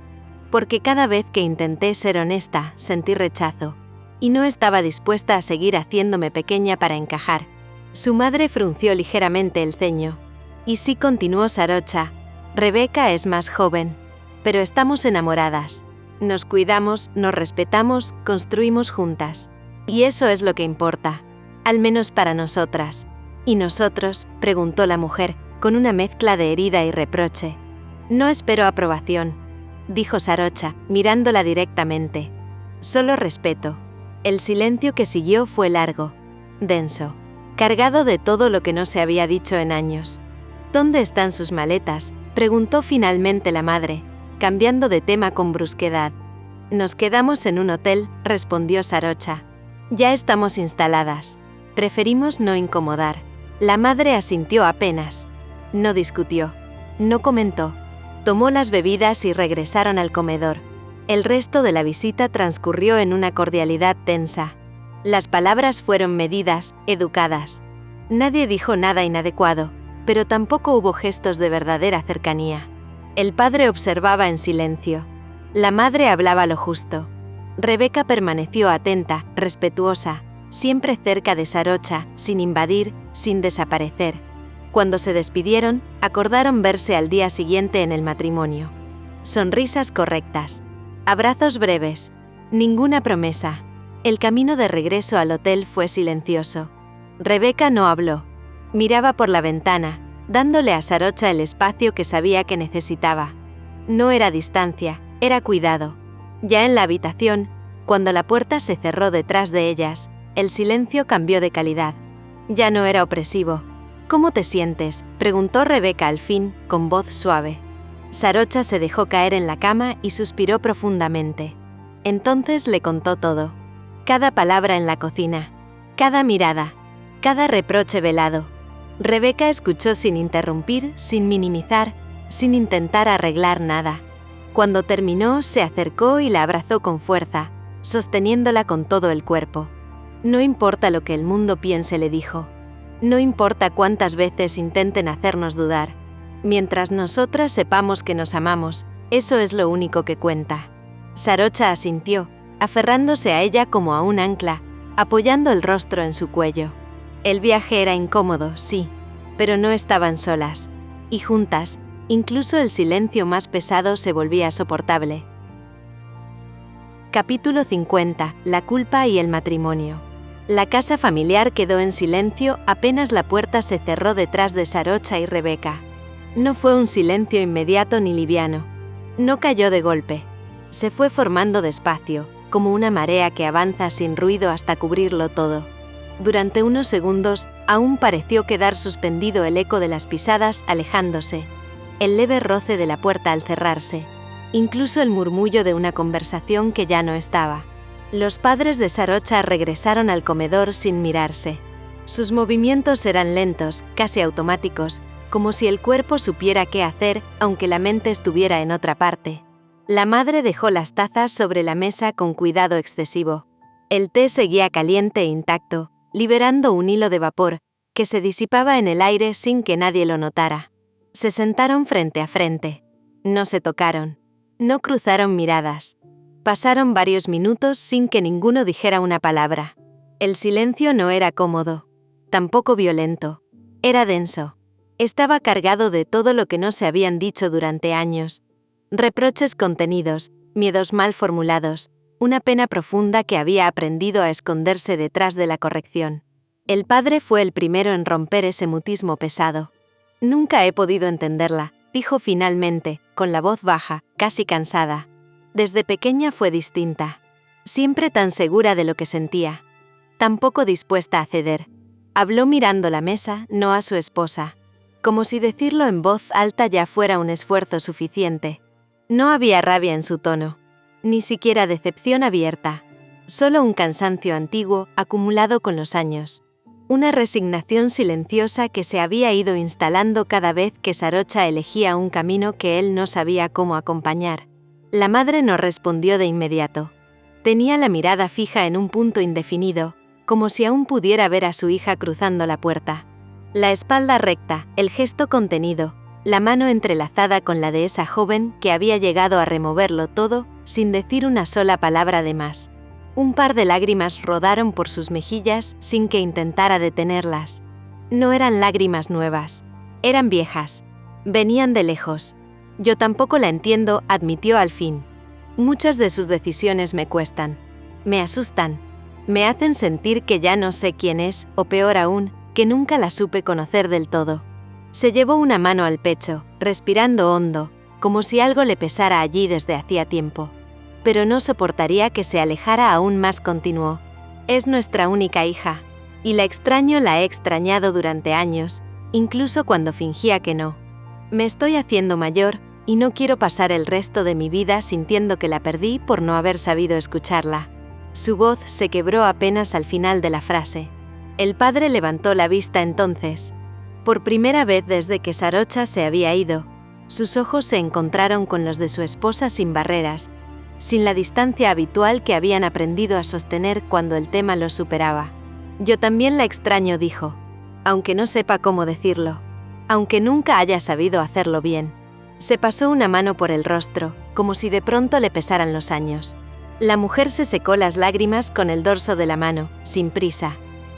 Porque cada vez que intenté ser honesta, sentí rechazo. Y no estaba dispuesta a seguir haciéndome pequeña para encajar». Su madre frunció ligeramente el ceño. «Y sí», continuó Sarocha, «Rebeca es más joven. Pero estamos enamoradas. Nos cuidamos, nos respetamos, construimos juntas. Y eso es lo que importa. Al menos para nosotras». «¿Y nosotros?», preguntó la mujer, con una mezcla de herida y reproche. «No espero aprobación», dijo Sarocha, mirándola directamente. «Solo respeto». El silencio que siguió fue largo, denso, cargado de todo lo que no se había dicho en años. «¿Dónde están sus maletas?», preguntó finalmente la madre, cambiando de tema con brusquedad. «Nos quedamos en un hotel», respondió Sarocha. «Ya estamos instaladas. Preferimos no incomodar». La madre asintió apenas. No discutió. No comentó. Tomó las bebidas y regresaron al comedor. El resto de la visita transcurrió en una cordialidad tensa. Las palabras fueron medidas, educadas. Nadie dijo nada inadecuado, pero tampoco hubo gestos de verdadera cercanía. El padre observaba en silencio. La madre hablaba lo justo. Rebeca permaneció atenta, respetuosa, siempre cerca de Sarocha, sin invadir, sin desaparecer. Cuando se despidieron, acordaron verse al día siguiente en el matrimonio. Sonrisas correctas. Abrazos breves. Ninguna promesa. El camino de regreso al hotel fue silencioso. Rebeca no habló. Miraba por la ventana, dándole a Sarocha el espacio que sabía que necesitaba. No era distancia, era cuidado. Ya en la habitación, cuando la puerta se cerró detrás de ellas, el silencio cambió de calidad. Ya no era opresivo. «¿Cómo te sientes?», preguntó Rebeca al fin, con voz suave. Sarocha se dejó caer en la cama y suspiró profundamente. Entonces le contó todo. Cada palabra en la cocina, cada mirada, cada reproche velado. Rebeca escuchó sin interrumpir, sin minimizar, sin intentar arreglar nada. Cuando terminó, se acercó y la abrazó con fuerza, sosteniéndola con todo el cuerpo. «No importa lo que el mundo piense», le dijo. «No importa cuántas veces intenten hacernos dudar. Mientras nosotras sepamos que nos amamos, eso es lo único que cuenta». Sarocha asintió, aferrándose a ella como a un ancla, apoyando el rostro en su cuello. El viaje era incómodo, sí, pero no estaban solas. Y juntas, incluso el silencio más pesado se volvía soportable. Capítulo 50. La culpa y el matrimonio. La casa familiar quedó en silencio apenas la puerta se cerró detrás de Sarocha y Rebeca. No fue un silencio inmediato ni liviano. No cayó de golpe. Se fue formando despacio, como una marea que avanza sin ruido hasta cubrirlo todo. Durante unos segundos, aún pareció quedar suspendido el eco de las pisadas alejándose, el leve roce de la puerta al cerrarse, incluso el murmullo de una conversación que ya no estaba. Los padres de Sarocha regresaron al comedor sin mirarse. Sus movimientos eran lentos, casi automáticos, como si el cuerpo supiera qué hacer, aunque la mente estuviera en otra parte. La madre dejó las tazas sobre la mesa con cuidado excesivo. El té seguía caliente e intacto, liberando un hilo de vapor, que se disipaba en el aire sin que nadie lo notara. Se sentaron frente a frente. No se tocaron. No cruzaron miradas. Pasaron varios minutos sin que ninguno dijera una palabra. El silencio no era cómodo, tampoco violento. Era denso. Estaba cargado de todo lo que no se habían dicho durante años. Reproches contenidos, miedos mal formulados, una pena profunda que había aprendido a esconderse detrás de la corrección. El padre fue el primero en romper ese mutismo pesado. «Nunca he podido entenderla», dijo finalmente, con la voz baja, casi cansada. Desde pequeña fue distinta. Siempre tan segura de lo que sentía. Tan poco dispuesta a ceder. Habló mirando la mesa, no a su esposa. Como si decirlo en voz alta ya fuera un esfuerzo suficiente. No había rabia en su tono. Ni siquiera decepción abierta. Solo un cansancio antiguo, acumulado con los años. Una resignación silenciosa que se había ido instalando cada vez que Sarocha elegía un camino que él no sabía cómo acompañar. La madre no respondió de inmediato. Tenía la mirada fija en un punto indefinido, como si aún pudiera ver a su hija cruzando la puerta. La espalda recta, el gesto contenido, la mano entrelazada con la de esa joven que había llegado a removerlo todo, sin decir una sola palabra de más. Un par de lágrimas rodaron por sus mejillas sin que intentara detenerlas. No eran lágrimas nuevas, eran viejas. Venían de lejos. «Yo tampoco la entiendo», admitió al fin. «Muchas de sus decisiones me cuestan. Me asustan. Me hacen sentir que ya no sé quién es, o peor aún, que nunca la supe conocer del todo». Se llevó una mano al pecho, respirando hondo, como si algo le pesara allí desde hacía tiempo. Pero no soportaría que se alejara aún más, continuó. «Es nuestra única hija. Y la extraño, la he extrañado durante años, incluso cuando fingía que no. Me estoy haciendo mayor, y no quiero pasar el resto de mi vida sintiendo que la perdí por no haber sabido escucharla». Su voz se quebró apenas al final de la frase. El padre levantó la vista entonces. Por primera vez desde que Sarocha se había ido, sus ojos se encontraron con los de su esposa sin barreras, sin la distancia habitual que habían aprendido a sostener cuando el tema los superaba. Yo también la extraño, dijo, aunque no sepa cómo decirlo, aunque nunca haya sabido hacerlo bien. Se pasó una mano por el rostro, como si de pronto le pesaran los años. La mujer se secó las lágrimas con el dorso de la mano, sin prisa.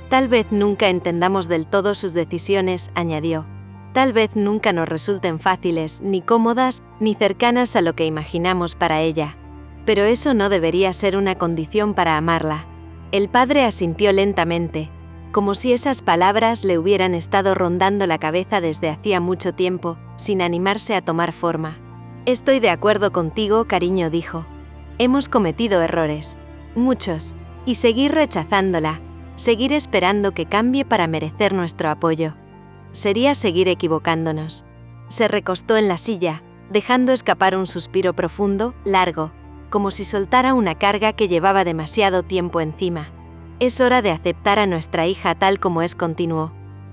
Tal vez nunca entendamos del todo sus decisiones, añadió. Tal vez nunca nos resulten fáciles, ni cómodas, ni cercanas a lo que imaginamos para ella. Pero eso no debería ser una condición para amarla. El padre asintió lentamente, como si esas palabras le hubieran estado rondando la cabeza desde hacía mucho tiempo, sin animarse a tomar forma. Estoy de acuerdo contigo, cariño, dijo. Hemos cometido errores, muchos, y seguir rechazándola, seguir esperando que cambie para merecer nuestro apoyo. Sería seguir equivocándonos. Se recostó en la silla, dejando escapar un suspiro profundo, largo, como si soltara una carga que llevaba demasiado tiempo encima. Es hora de aceptar a nuestra hija tal como es, continuó,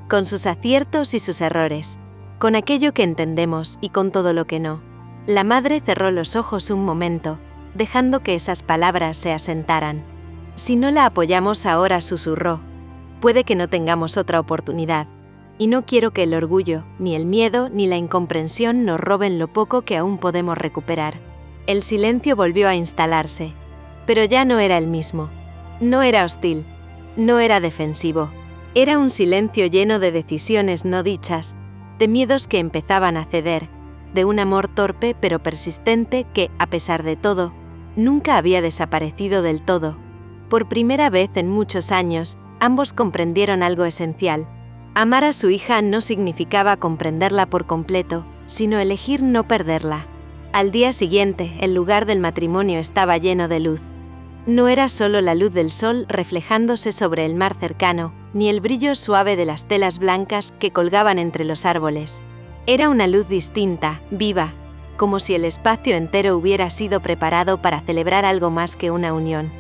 con sus aciertos y sus errores, con aquello que entendemos y con todo lo que no. La madre cerró los ojos un momento, dejando que esas palabras se asentaran. Si no la apoyamos ahora, susurró, puede que no tengamos otra oportunidad, y no quiero que el orgullo, ni el miedo, ni la incomprensión nos roben lo poco que aún podemos recuperar. El silencio volvió a instalarse, pero ya no era el mismo. No era hostil, no era defensivo. Era un silencio lleno de decisiones no dichas, de miedos que empezaban a ceder, de un amor torpe pero persistente que, a pesar de todo, nunca había desaparecido del todo. Por primera vez en muchos años, ambos comprendieron algo esencial. Amar a su hija no significaba comprenderla por completo, sino elegir no perderla. Al día siguiente, el lugar del matrimonio estaba lleno de luz. No era solo la luz del sol reflejándose sobre el mar cercano, ni el brillo suave de las telas blancas que colgaban entre los árboles. Era una luz distinta, viva, como si el espacio entero hubiera sido preparado para celebrar algo más que una unión.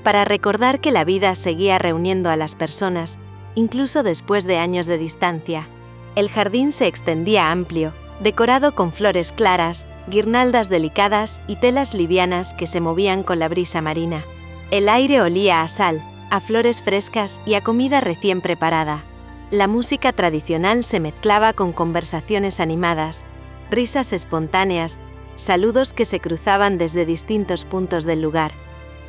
Para recordar que la vida seguía reuniendo a las personas, incluso después de años de distancia. El jardín se extendía amplio, decorado con flores claras, guirnaldas delicadas y telas livianas que se movían con la brisa marina. El aire olía a sal, a flores frescas y a comida recién preparada. La música tradicional se mezclaba con conversaciones animadas, risas espontáneas, saludos que se cruzaban desde distintos puntos del lugar.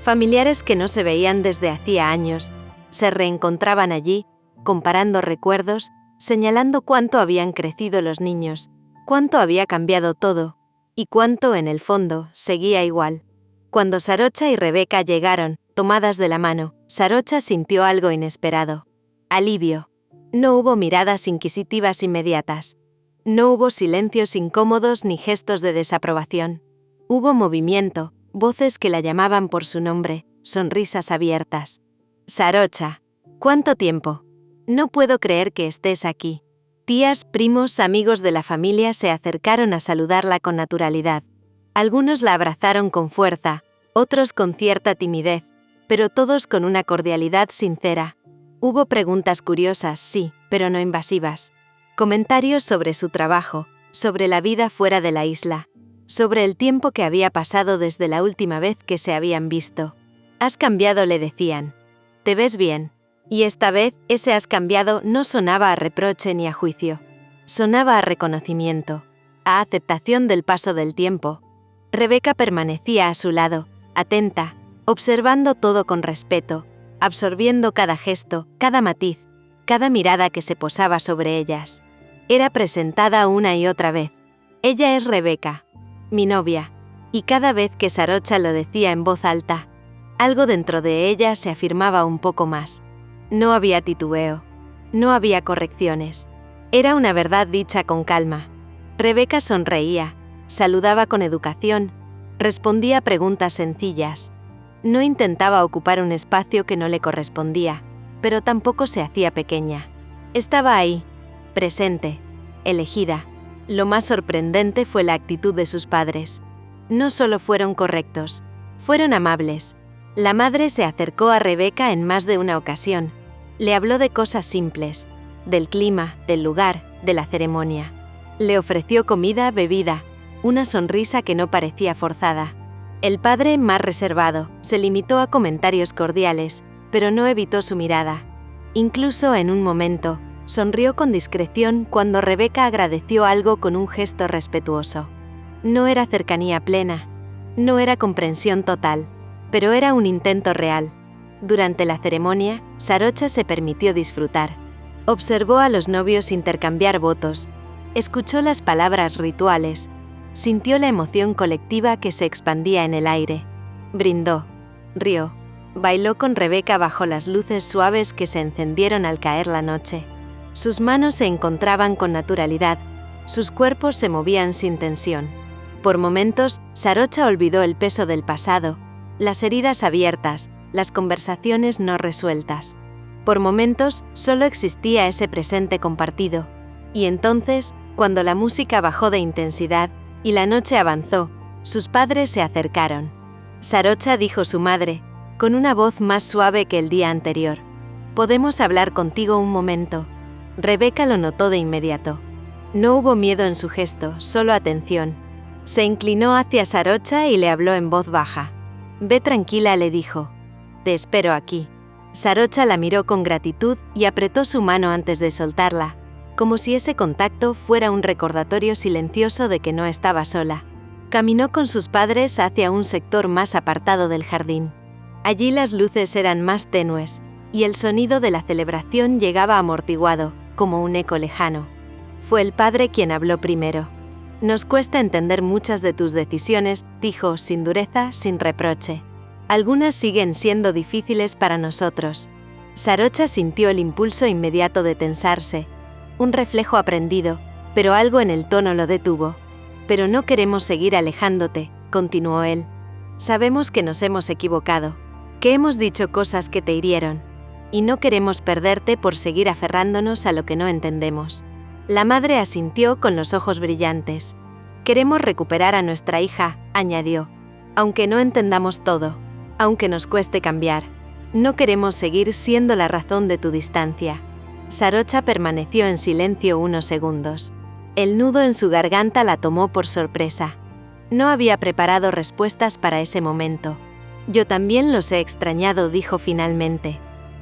Familiares que no se veían desde hacía años, se reencontraban allí, comparando recuerdos, señalando cuánto habían crecido los niños, cuánto había cambiado todo, y cuánto, en el fondo, seguía igual. Cuando Sarocha y Rebeca llegaron, tomadas de la mano, Sarocha sintió algo inesperado. Alivio. No hubo miradas inquisitivas inmediatas. No hubo silencios incómodos ni gestos de desaprobación. Hubo movimiento, voces que la llamaban por su nombre, sonrisas abiertas. Sarocha. ¿Cuánto tiempo? No puedo creer que estés aquí. Tías, primos, amigos de la familia se acercaron a saludarla con naturalidad. Algunos la abrazaron con fuerza, otros con cierta timidez, pero todos con una cordialidad sincera. Hubo preguntas curiosas, sí, pero no invasivas. Comentarios sobre su trabajo, sobre la vida fuera de la isla, sobre el tiempo que había pasado desde la última vez que se habían visto. Has cambiado, le decían. Te ves bien. Y esta vez, ese has cambiado no sonaba a reproche ni a juicio. Sonaba a reconocimiento, a aceptación del paso del tiempo. Rebeca permanecía a su lado, atenta, observando todo con respeto, absorbiendo cada gesto, cada matiz, cada mirada que se posaba sobre ellas. Era presentada una y otra vez. Ella es Rebeca, mi novia, y cada vez que Sarocha lo decía en voz alta, algo dentro de ella se afirmaba un poco más. No había titubeo, no había correcciones. Era una verdad dicha con calma. Rebeca sonreía, saludaba con educación, respondía a preguntas sencillas. No intentaba ocupar un espacio que no le correspondía, pero tampoco se hacía pequeña. Estaba ahí, presente, elegida. Lo más sorprendente fue la actitud de sus padres. No solo fueron correctos, fueron amables. La madre se acercó a Rebeca en más de una ocasión. Le habló de cosas simples, del clima, del lugar, de la ceremonia. Le ofreció comida, bebida, una sonrisa que no parecía forzada. El padre, más reservado, se limitó a comentarios cordiales, pero no evitó su mirada. Incluso en un momento, sonrió con discreción cuando Rebeca agradeció algo con un gesto respetuoso. No era cercanía plena, no era comprensión total, pero era un intento real. Durante la ceremonia, Sarocha se permitió disfrutar. Observó a los novios intercambiar votos, escuchó las palabras rituales, sintió la emoción colectiva que se expandía en el aire. Brindó, rió, bailó con Rebeca bajo las luces suaves que se encendieron al caer la noche. Sus manos se encontraban con naturalidad, sus cuerpos se movían sin tensión. Por momentos, Sarocha olvidó el peso del pasado, las heridas abiertas, las conversaciones no resueltas. Por momentos, solo existía ese presente compartido. Y entonces, cuando la música bajó de intensidad y la noche avanzó, sus padres se acercaron. Sarocha, dijo su madre, con una voz más suave que el día anterior. «¿Podemos hablar contigo un momento?» Rebeca lo notó de inmediato. No hubo miedo en su gesto, solo atención. Se inclinó hacia Sarocha y le habló en voz baja. «Ve tranquila», le dijo. «Te espero aquí». Sarocha la miró con gratitud y apretó su mano antes de soltarla, como si ese contacto fuera un recordatorio silencioso de que no estaba sola. Caminó con sus padres hacia un sector más apartado del jardín. Allí las luces eran más tenues, y el sonido de la celebración llegaba amortiguado, como un eco lejano. Fue el padre quien habló primero. «Nos cuesta entender muchas de tus decisiones», dijo, sin dureza, sin reproche. «Algunas siguen siendo difíciles para nosotros». Sarocha sintió el impulso inmediato de tensarse. Un reflejo aprendido, pero algo en el tono lo detuvo. «Pero no queremos seguir alejándote», continuó él. «Sabemos que nos hemos equivocado, que hemos dicho cosas que te hirieron, y no queremos perderte por seguir aferrándonos a lo que no entendemos». La madre asintió con los ojos brillantes. «Queremos recuperar a nuestra hija», añadió. «Aunque no entendamos todo, aunque nos cueste cambiar, no queremos seguir siendo la razón de tu distancia». Sarocha permaneció en silencio unos segundos. El nudo en su garganta la tomó por sorpresa. No había preparado respuestas para ese momento. «Yo también los he extrañado», dijo finalmente.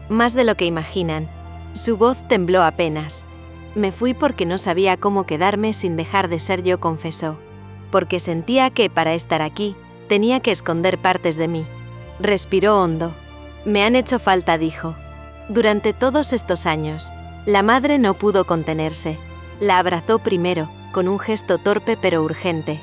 «Más de lo que imaginan». Su voz tembló apenas. «Me fui porque no sabía cómo quedarme sin dejar de ser yo», confesó. «Porque sentía que, para estar aquí, tenía que esconder partes de mí». Respiró hondo. «Me han hecho falta», dijo. Durante todos estos años, la madre no pudo contenerse. La abrazó primero, con un gesto torpe pero urgente.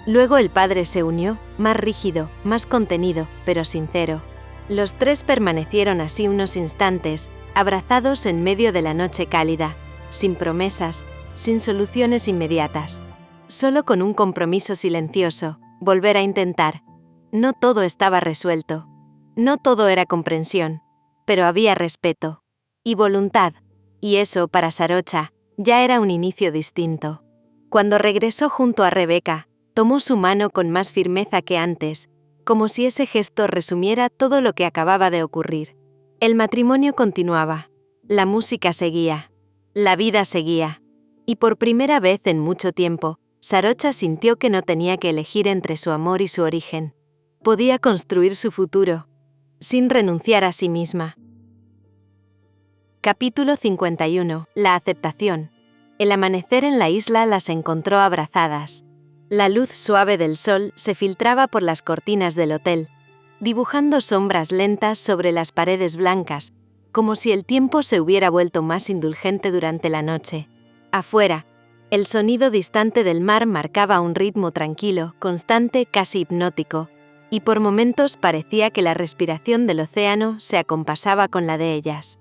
Luego el padre se unió, más rígido, más contenido, pero sincero. Los tres permanecieron así unos instantes, abrazados en medio de la noche cálida, sin promesas, sin soluciones inmediatas. Solo con un compromiso silencioso, volver a intentar. No todo estaba resuelto. No todo era comprensión. Pero había respeto. Y voluntad. Y eso, para Sarocha, ya era un inicio distinto. Cuando regresó junto a Rebeca, tomó su mano con más firmeza que antes, como si ese gesto resumiera todo lo que acababa de ocurrir. El matrimonio continuaba. La música seguía. La vida seguía. Y por primera vez en mucho tiempo, Sarocha sintió que no tenía que elegir entre su amor y su origen. Podía construir su futuro, sin renunciar a sí misma. Capítulo 51. La aceptación. El amanecer en la isla las encontró abrazadas. La luz suave del sol se filtraba por las cortinas del hotel, dibujando sombras lentas sobre las paredes blancas, como si el tiempo se hubiera vuelto más indulgente durante la noche. Afuera, el sonido distante del mar marcaba un ritmo tranquilo, constante, casi hipnótico, y por momentos parecía que la respiración del océano se acompasaba con la de ellas.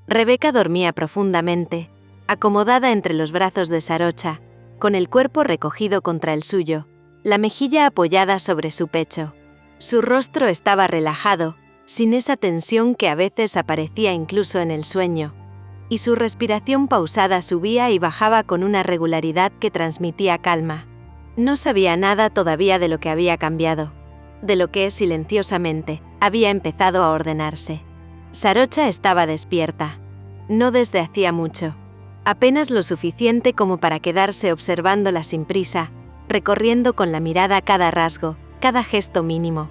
Rebeca dormía profundamente, acomodada entre los brazos de Sarocha, con el cuerpo recogido contra el suyo, la mejilla apoyada sobre su pecho. Su rostro estaba relajado, sin esa tensión que a veces aparecía incluso en el sueño, y su respiración pausada subía y bajaba con una regularidad que transmitía calma. No sabía nada todavía de lo que había cambiado, de lo que silenciosamente había empezado a ordenarse. Sarocha estaba despierta. No desde hacía mucho. Apenas lo suficiente como para quedarse observándola sin prisa, recorriendo con la mirada cada rasgo, cada gesto mínimo.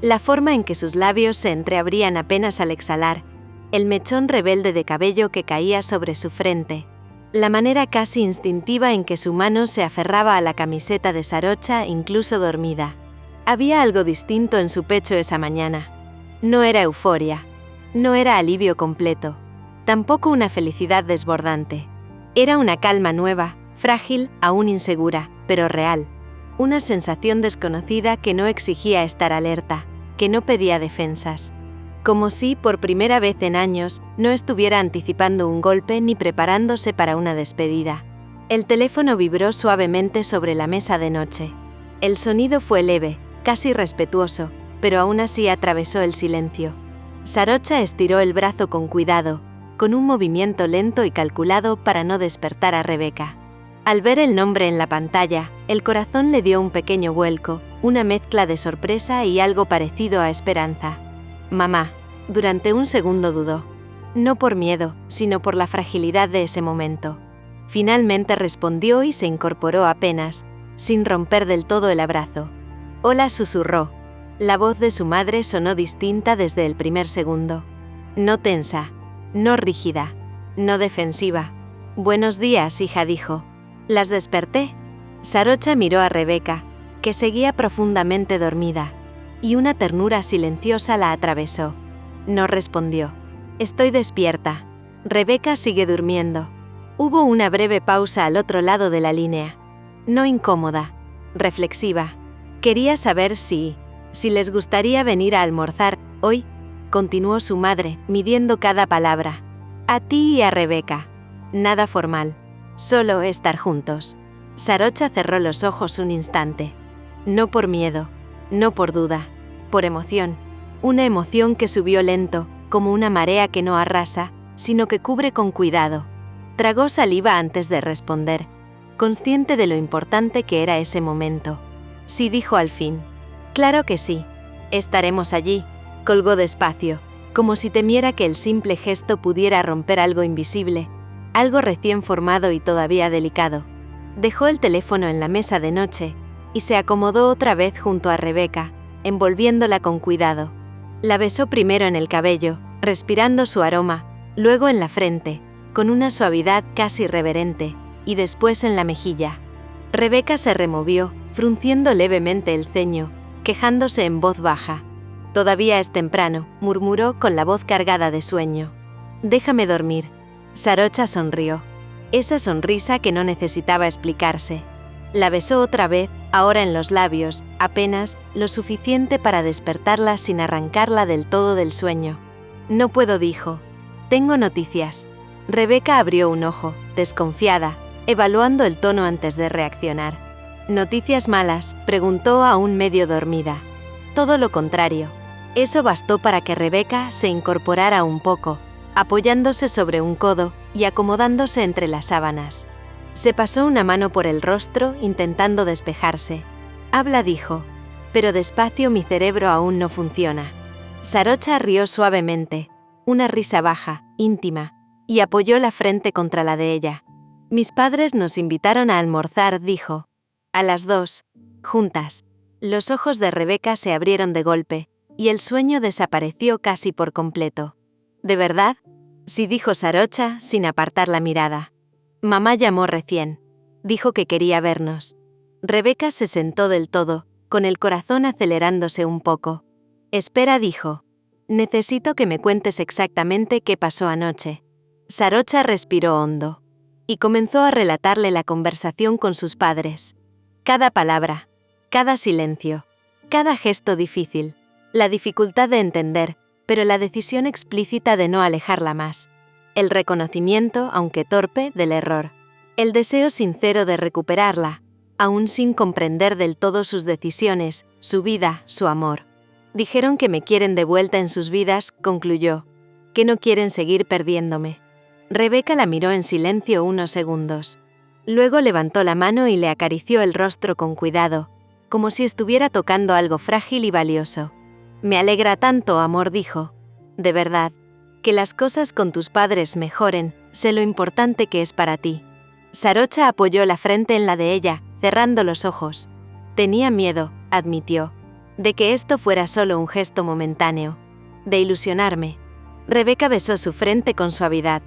La forma en que sus labios se entreabrían apenas al exhalar, el mechón rebelde de cabello que caía sobre su frente, la manera casi instintiva en que su mano se aferraba a la camiseta de Sarocha incluso dormida. Había algo distinto en su pecho esa mañana. No era euforia, no era alivio completo, tampoco una felicidad desbordante. Era una calma nueva, frágil, aún insegura, pero real. Una sensación desconocida que no exigía estar alerta, que no pedía defensas. Como si, por primera vez en años, no estuviera anticipando un golpe ni preparándose para una despedida. El teléfono vibró suavemente sobre la mesa de noche. El sonido fue leve, casi respetuoso, pero aún así atravesó el silencio. Sarocha estiró el brazo con cuidado, con un movimiento lento y calculado para no despertar a Rebeca. Al ver el nombre en la pantalla, el corazón le dio un pequeño vuelco, una mezcla de sorpresa y algo parecido a esperanza. Mamá. Durante un segundo dudó. No por miedo, sino por la fragilidad de ese momento. Finalmente respondió y se incorporó apenas, sin romper del todo el abrazo. Hola, susurró. La voz de su madre sonó distinta desde el primer segundo. No tensa, no rígida, no defensiva. Buenos días, hija, dijo. ¿Las desperté? Sarocha miró a Rebeca, que seguía profundamente dormida, y una ternura silenciosa la atravesó. No respondió. Estoy despierta. Rebeca sigue durmiendo. Hubo una breve pausa al otro lado de la línea. No incómoda, reflexiva. Quería saber si les gustaría venir a almorzar hoy, continuó su madre, midiendo cada palabra. A ti y a Rebeca. Nada formal. Solo estar juntos. Sarocha cerró los ojos un instante. No por miedo, no por duda, por emoción. Una emoción que subió lento, como una marea que no arrasa, sino que cubre con cuidado. Tragó saliva antes de responder, consciente de lo importante que era ese momento. Sí, dijo al fin. Claro que sí. Estaremos allí. Colgó despacio, como si temiera que el simple gesto pudiera romper algo invisible, algo recién formado y todavía delicado. Dejó el teléfono en la mesa de noche y se acomodó otra vez junto a Rebeca, envolviéndola con cuidado. La besó primero en el cabello, respirando su aroma, luego en la frente, con una suavidad casi reverente, y después en la mejilla. Rebeca se removió, frunciendo levemente el ceño, quejándose en voz baja. Todavía es temprano, murmuró con la voz cargada de sueño. Déjame dormir. Sarocha sonrió. Esa sonrisa que no necesitaba explicarse. La besó otra vez, ahora en los labios, apenas lo suficiente para despertarla sin arrancarla del todo del sueño. No puedo, dijo. Tengo noticias. Rebeca abrió un ojo, desconfiada, evaluando el tono antes de reaccionar. ¿Noticias malas?, preguntó aún medio dormida. Todo lo contrario. Eso bastó para que Rebeca se incorporara un poco, apoyándose sobre un codo y acomodándose entre las sábanas. Se pasó una mano por el rostro intentando despejarse. Habla, dijo. Pero despacio, mi cerebro aún no funciona. Sarocha rió suavemente, una risa baja, íntima, y apoyó la frente contra la de ella. Mis padres nos invitaron a almorzar, dijo. A las 2, juntas. Los ojos de Rebeca se abrieron de golpe, y el sueño desapareció casi por completo. ¿De verdad? Sí, dijo Sarocha, sin apartar la mirada. Mamá llamó recién. Dijo que quería vernos. Rebeca se sentó del todo, con el corazón acelerándose un poco. Espera, dijo. Necesito que me cuentes exactamente qué pasó anoche. Sarocha respiró hondo. Y comenzó a relatarle la conversación con sus padres. Cada palabra, cada silencio, cada gesto difícil, la dificultad de entender, pero la decisión explícita de no alejarla más. El reconocimiento, aunque torpe, del error. El deseo sincero de recuperarla, aún sin comprender del todo sus decisiones, su vida, su amor. Dijeron que me quieren de vuelta en sus vidas, concluyó. Que no quieren seguir perdiéndome. Rebeca la miró en silencio unos segundos. Luego levantó la mano y le acarició el rostro con cuidado, como si estuviera tocando algo frágil y valioso. Me alegra tanto, amor, dijo. De verdad. Que las cosas con tus padres mejoren, sé lo importante que es para ti. Sarocha apoyó la frente en la de ella, cerrando los ojos. Tenía miedo, admitió. de que esto fuera solo un gesto momentáneo, de ilusionarme. Rebeca besó su frente con suavidad.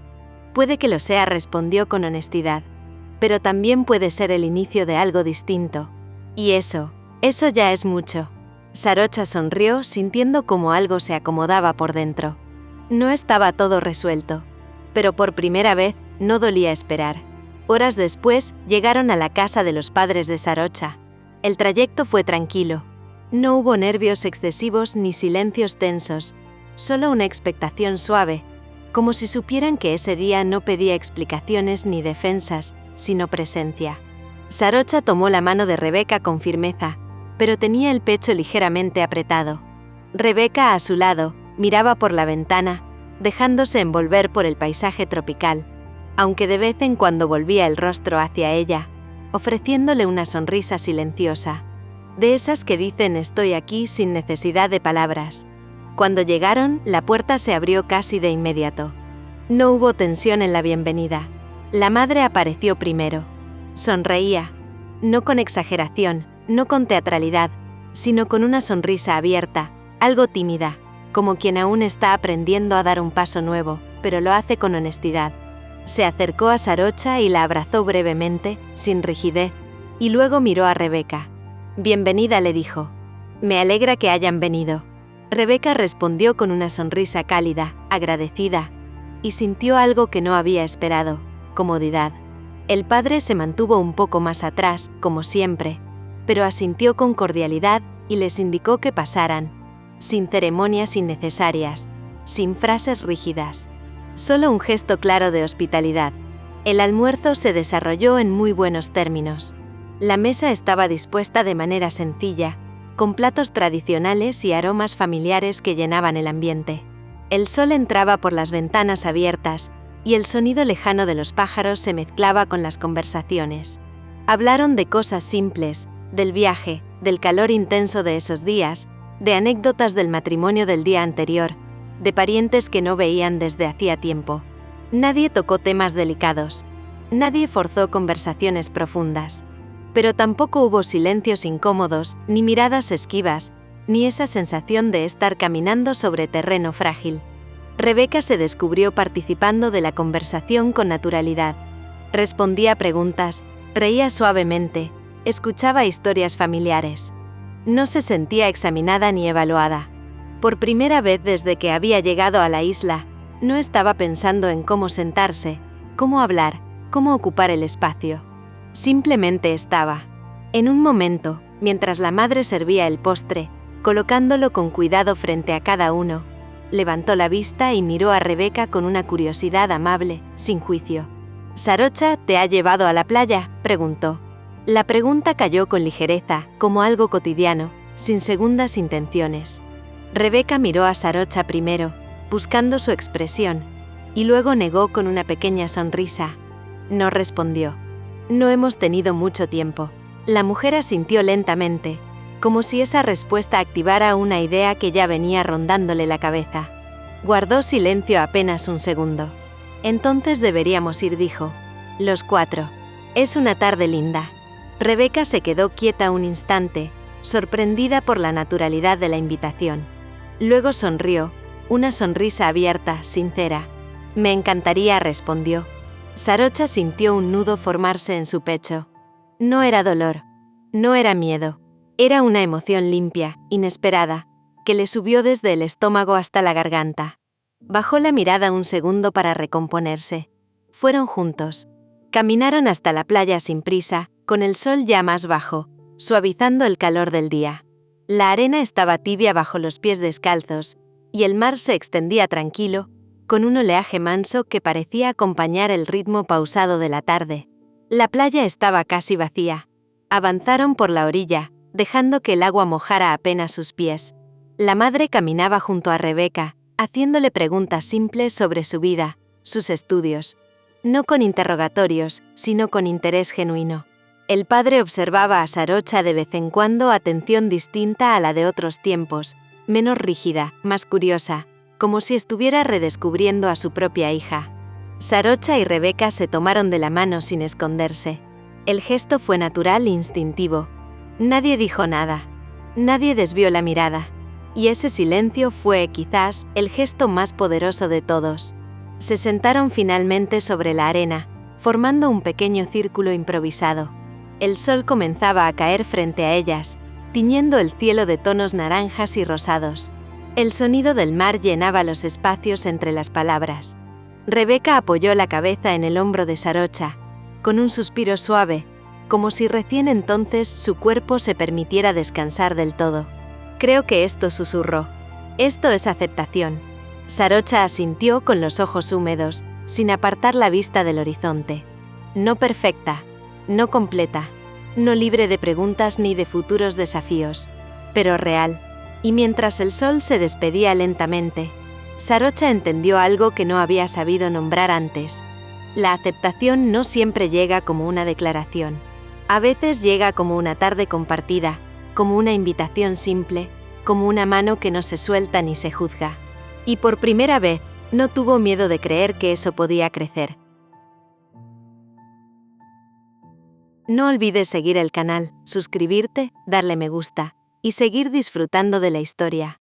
Puede que lo sea, respondió con honestidad. Pero también puede ser el inicio de algo distinto. Y eso ya es mucho. Sarocha sonrió, sintiendo como algo se acomodaba por dentro. No estaba todo resuelto. Pero por primera vez, no dolía esperar. Horas después, llegaron a la casa de los padres de Sarocha. El trayecto fue tranquilo. No hubo nervios excesivos ni silencios tensos, solo una expectación suave, como si supieran que ese día no pedía explicaciones ni defensas, sino presencia. Sarocha tomó la mano de Rebeca con firmeza, pero tenía el pecho ligeramente apretado. Rebeca, a su lado, miraba por la ventana, dejándose envolver por el paisaje tropical, aunque de vez en cuando volvía el rostro hacia ella, ofreciéndole una sonrisa silenciosa, de esas que dicen estoy aquí sin necesidad de palabras. Cuando llegaron, la puerta se abrió casi de inmediato. No hubo tensión en la bienvenida. La madre apareció primero. Sonreía, no con exageración, no con teatralidad, sino con una sonrisa abierta, algo tímida, como quien aún está aprendiendo a dar un paso nuevo, pero lo hace con honestidad. Se acercó a Sarocha y la abrazó brevemente, sin rigidez, y luego miró a Rebeca. Bienvenida, le dijo. Me alegra que hayan venido. Rebeca respondió con una sonrisa cálida, agradecida, y sintió algo que no había esperado, comodidad. El padre se mantuvo un poco más atrás, como siempre, pero asintió con cordialidad y les indicó que pasaran, sin ceremonias innecesarias, sin frases rígidas. Solo un gesto claro de hospitalidad. El almuerzo se desarrolló en muy buenos términos. La mesa estaba dispuesta de manera sencilla, con platos tradicionales y aromas familiares que llenaban el ambiente. El sol entraba por las ventanas abiertas, y el sonido lejano de los pájaros se mezclaba con las conversaciones. Hablaron de cosas simples, del viaje, del calor intenso de esos días, de anécdotas del matrimonio del día anterior, de parientes que no veían desde hacía tiempo. Nadie tocó temas delicados. Nadie forzó conversaciones profundas. Pero tampoco hubo silencios incómodos, ni miradas esquivas, ni esa sensación de estar caminando sobre terreno frágil. Rebeca se descubrió participando de la conversación con naturalidad. Respondía a preguntas, reía suavemente, escuchaba historias familiares. No se sentía examinada ni evaluada. Por primera vez desde que había llegado a la isla, no estaba pensando en cómo sentarse, cómo hablar, cómo ocupar el espacio. Simplemente estaba. En un momento, mientras la madre servía el postre, colocándolo con cuidado frente a cada uno, levantó la vista y miró a Rebeca con una curiosidad amable, sin juicio. «¿Sarocha te ha llevado a la playa?», preguntó. La pregunta cayó con ligereza, como algo cotidiano, sin segundas intenciones. Rebeca miró a Sarocha primero, buscando su expresión, y luego negó con una pequeña sonrisa. No respondió. «No hemos tenido mucho tiempo». La mujer asintió lentamente, como si esa respuesta activara una idea que ya venía rondándole la cabeza. Guardó silencio apenas un segundo. «Entonces deberíamos ir», dijo. «Los 4. Es una tarde linda». Rebeca se quedó quieta un instante, sorprendida por la naturalidad de la invitación. Luego sonrió, una sonrisa abierta, sincera. «Me encantaría», respondió. Sarocha sintió un nudo formarse en su pecho. No era dolor, no era miedo, era una emoción limpia, inesperada, que le subió desde el estómago hasta la garganta. Bajó la mirada un segundo para recomponerse. Fueron juntos. Caminaron hasta la playa sin prisa, con el sol ya más bajo, suavizando el calor del día. La arena estaba tibia bajo los pies descalzos, y el mar se extendía tranquilo, con un oleaje manso que parecía acompañar el ritmo pausado de la tarde. La playa estaba casi vacía. Avanzaron por la orilla, dejando que el agua mojara apenas sus pies. La madre caminaba junto a Rebeca, haciéndole preguntas simples sobre su vida, sus estudios. No con interrogatorios, sino con interés genuino. El padre observaba a Sarocha de vez en cuando, atención distinta a la de otros tiempos, menos rígida, más curiosa, como si estuviera redescubriendo a su propia hija. Sarocha y Rebeca se tomaron de la mano sin esconderse. El gesto fue natural e instintivo. Nadie dijo nada. Nadie desvió la mirada. Y ese silencio fue, quizás, el gesto más poderoso de todos. Se sentaron finalmente sobre la arena, formando un pequeño círculo improvisado. El sol comenzaba a caer frente a ellas, tiñendo el cielo de tonos naranjas y rosados. El sonido del mar llenaba los espacios entre las palabras. Rebeca apoyó la cabeza en el hombro de Sarocha, con un suspiro suave, como si recién entonces su cuerpo se permitiera descansar del todo. Creo que esto, susurró. Esto es aceptación. Sarocha asintió con los ojos húmedos, sin apartar la vista del horizonte. No perfecta, no completa, no libre de preguntas ni de futuros desafíos, pero real. Y mientras el sol se despedía lentamente, Sarocha entendió algo que no había sabido nombrar antes. La aceptación no siempre llega como una declaración. A veces llega como una tarde compartida, como una invitación simple, como una mano que no se suelta ni se juzga. Y por primera vez, no tuvo miedo de creer que eso podía crecer. No olvides seguir el canal, suscribirte, darle me gusta y seguir disfrutando de la historia.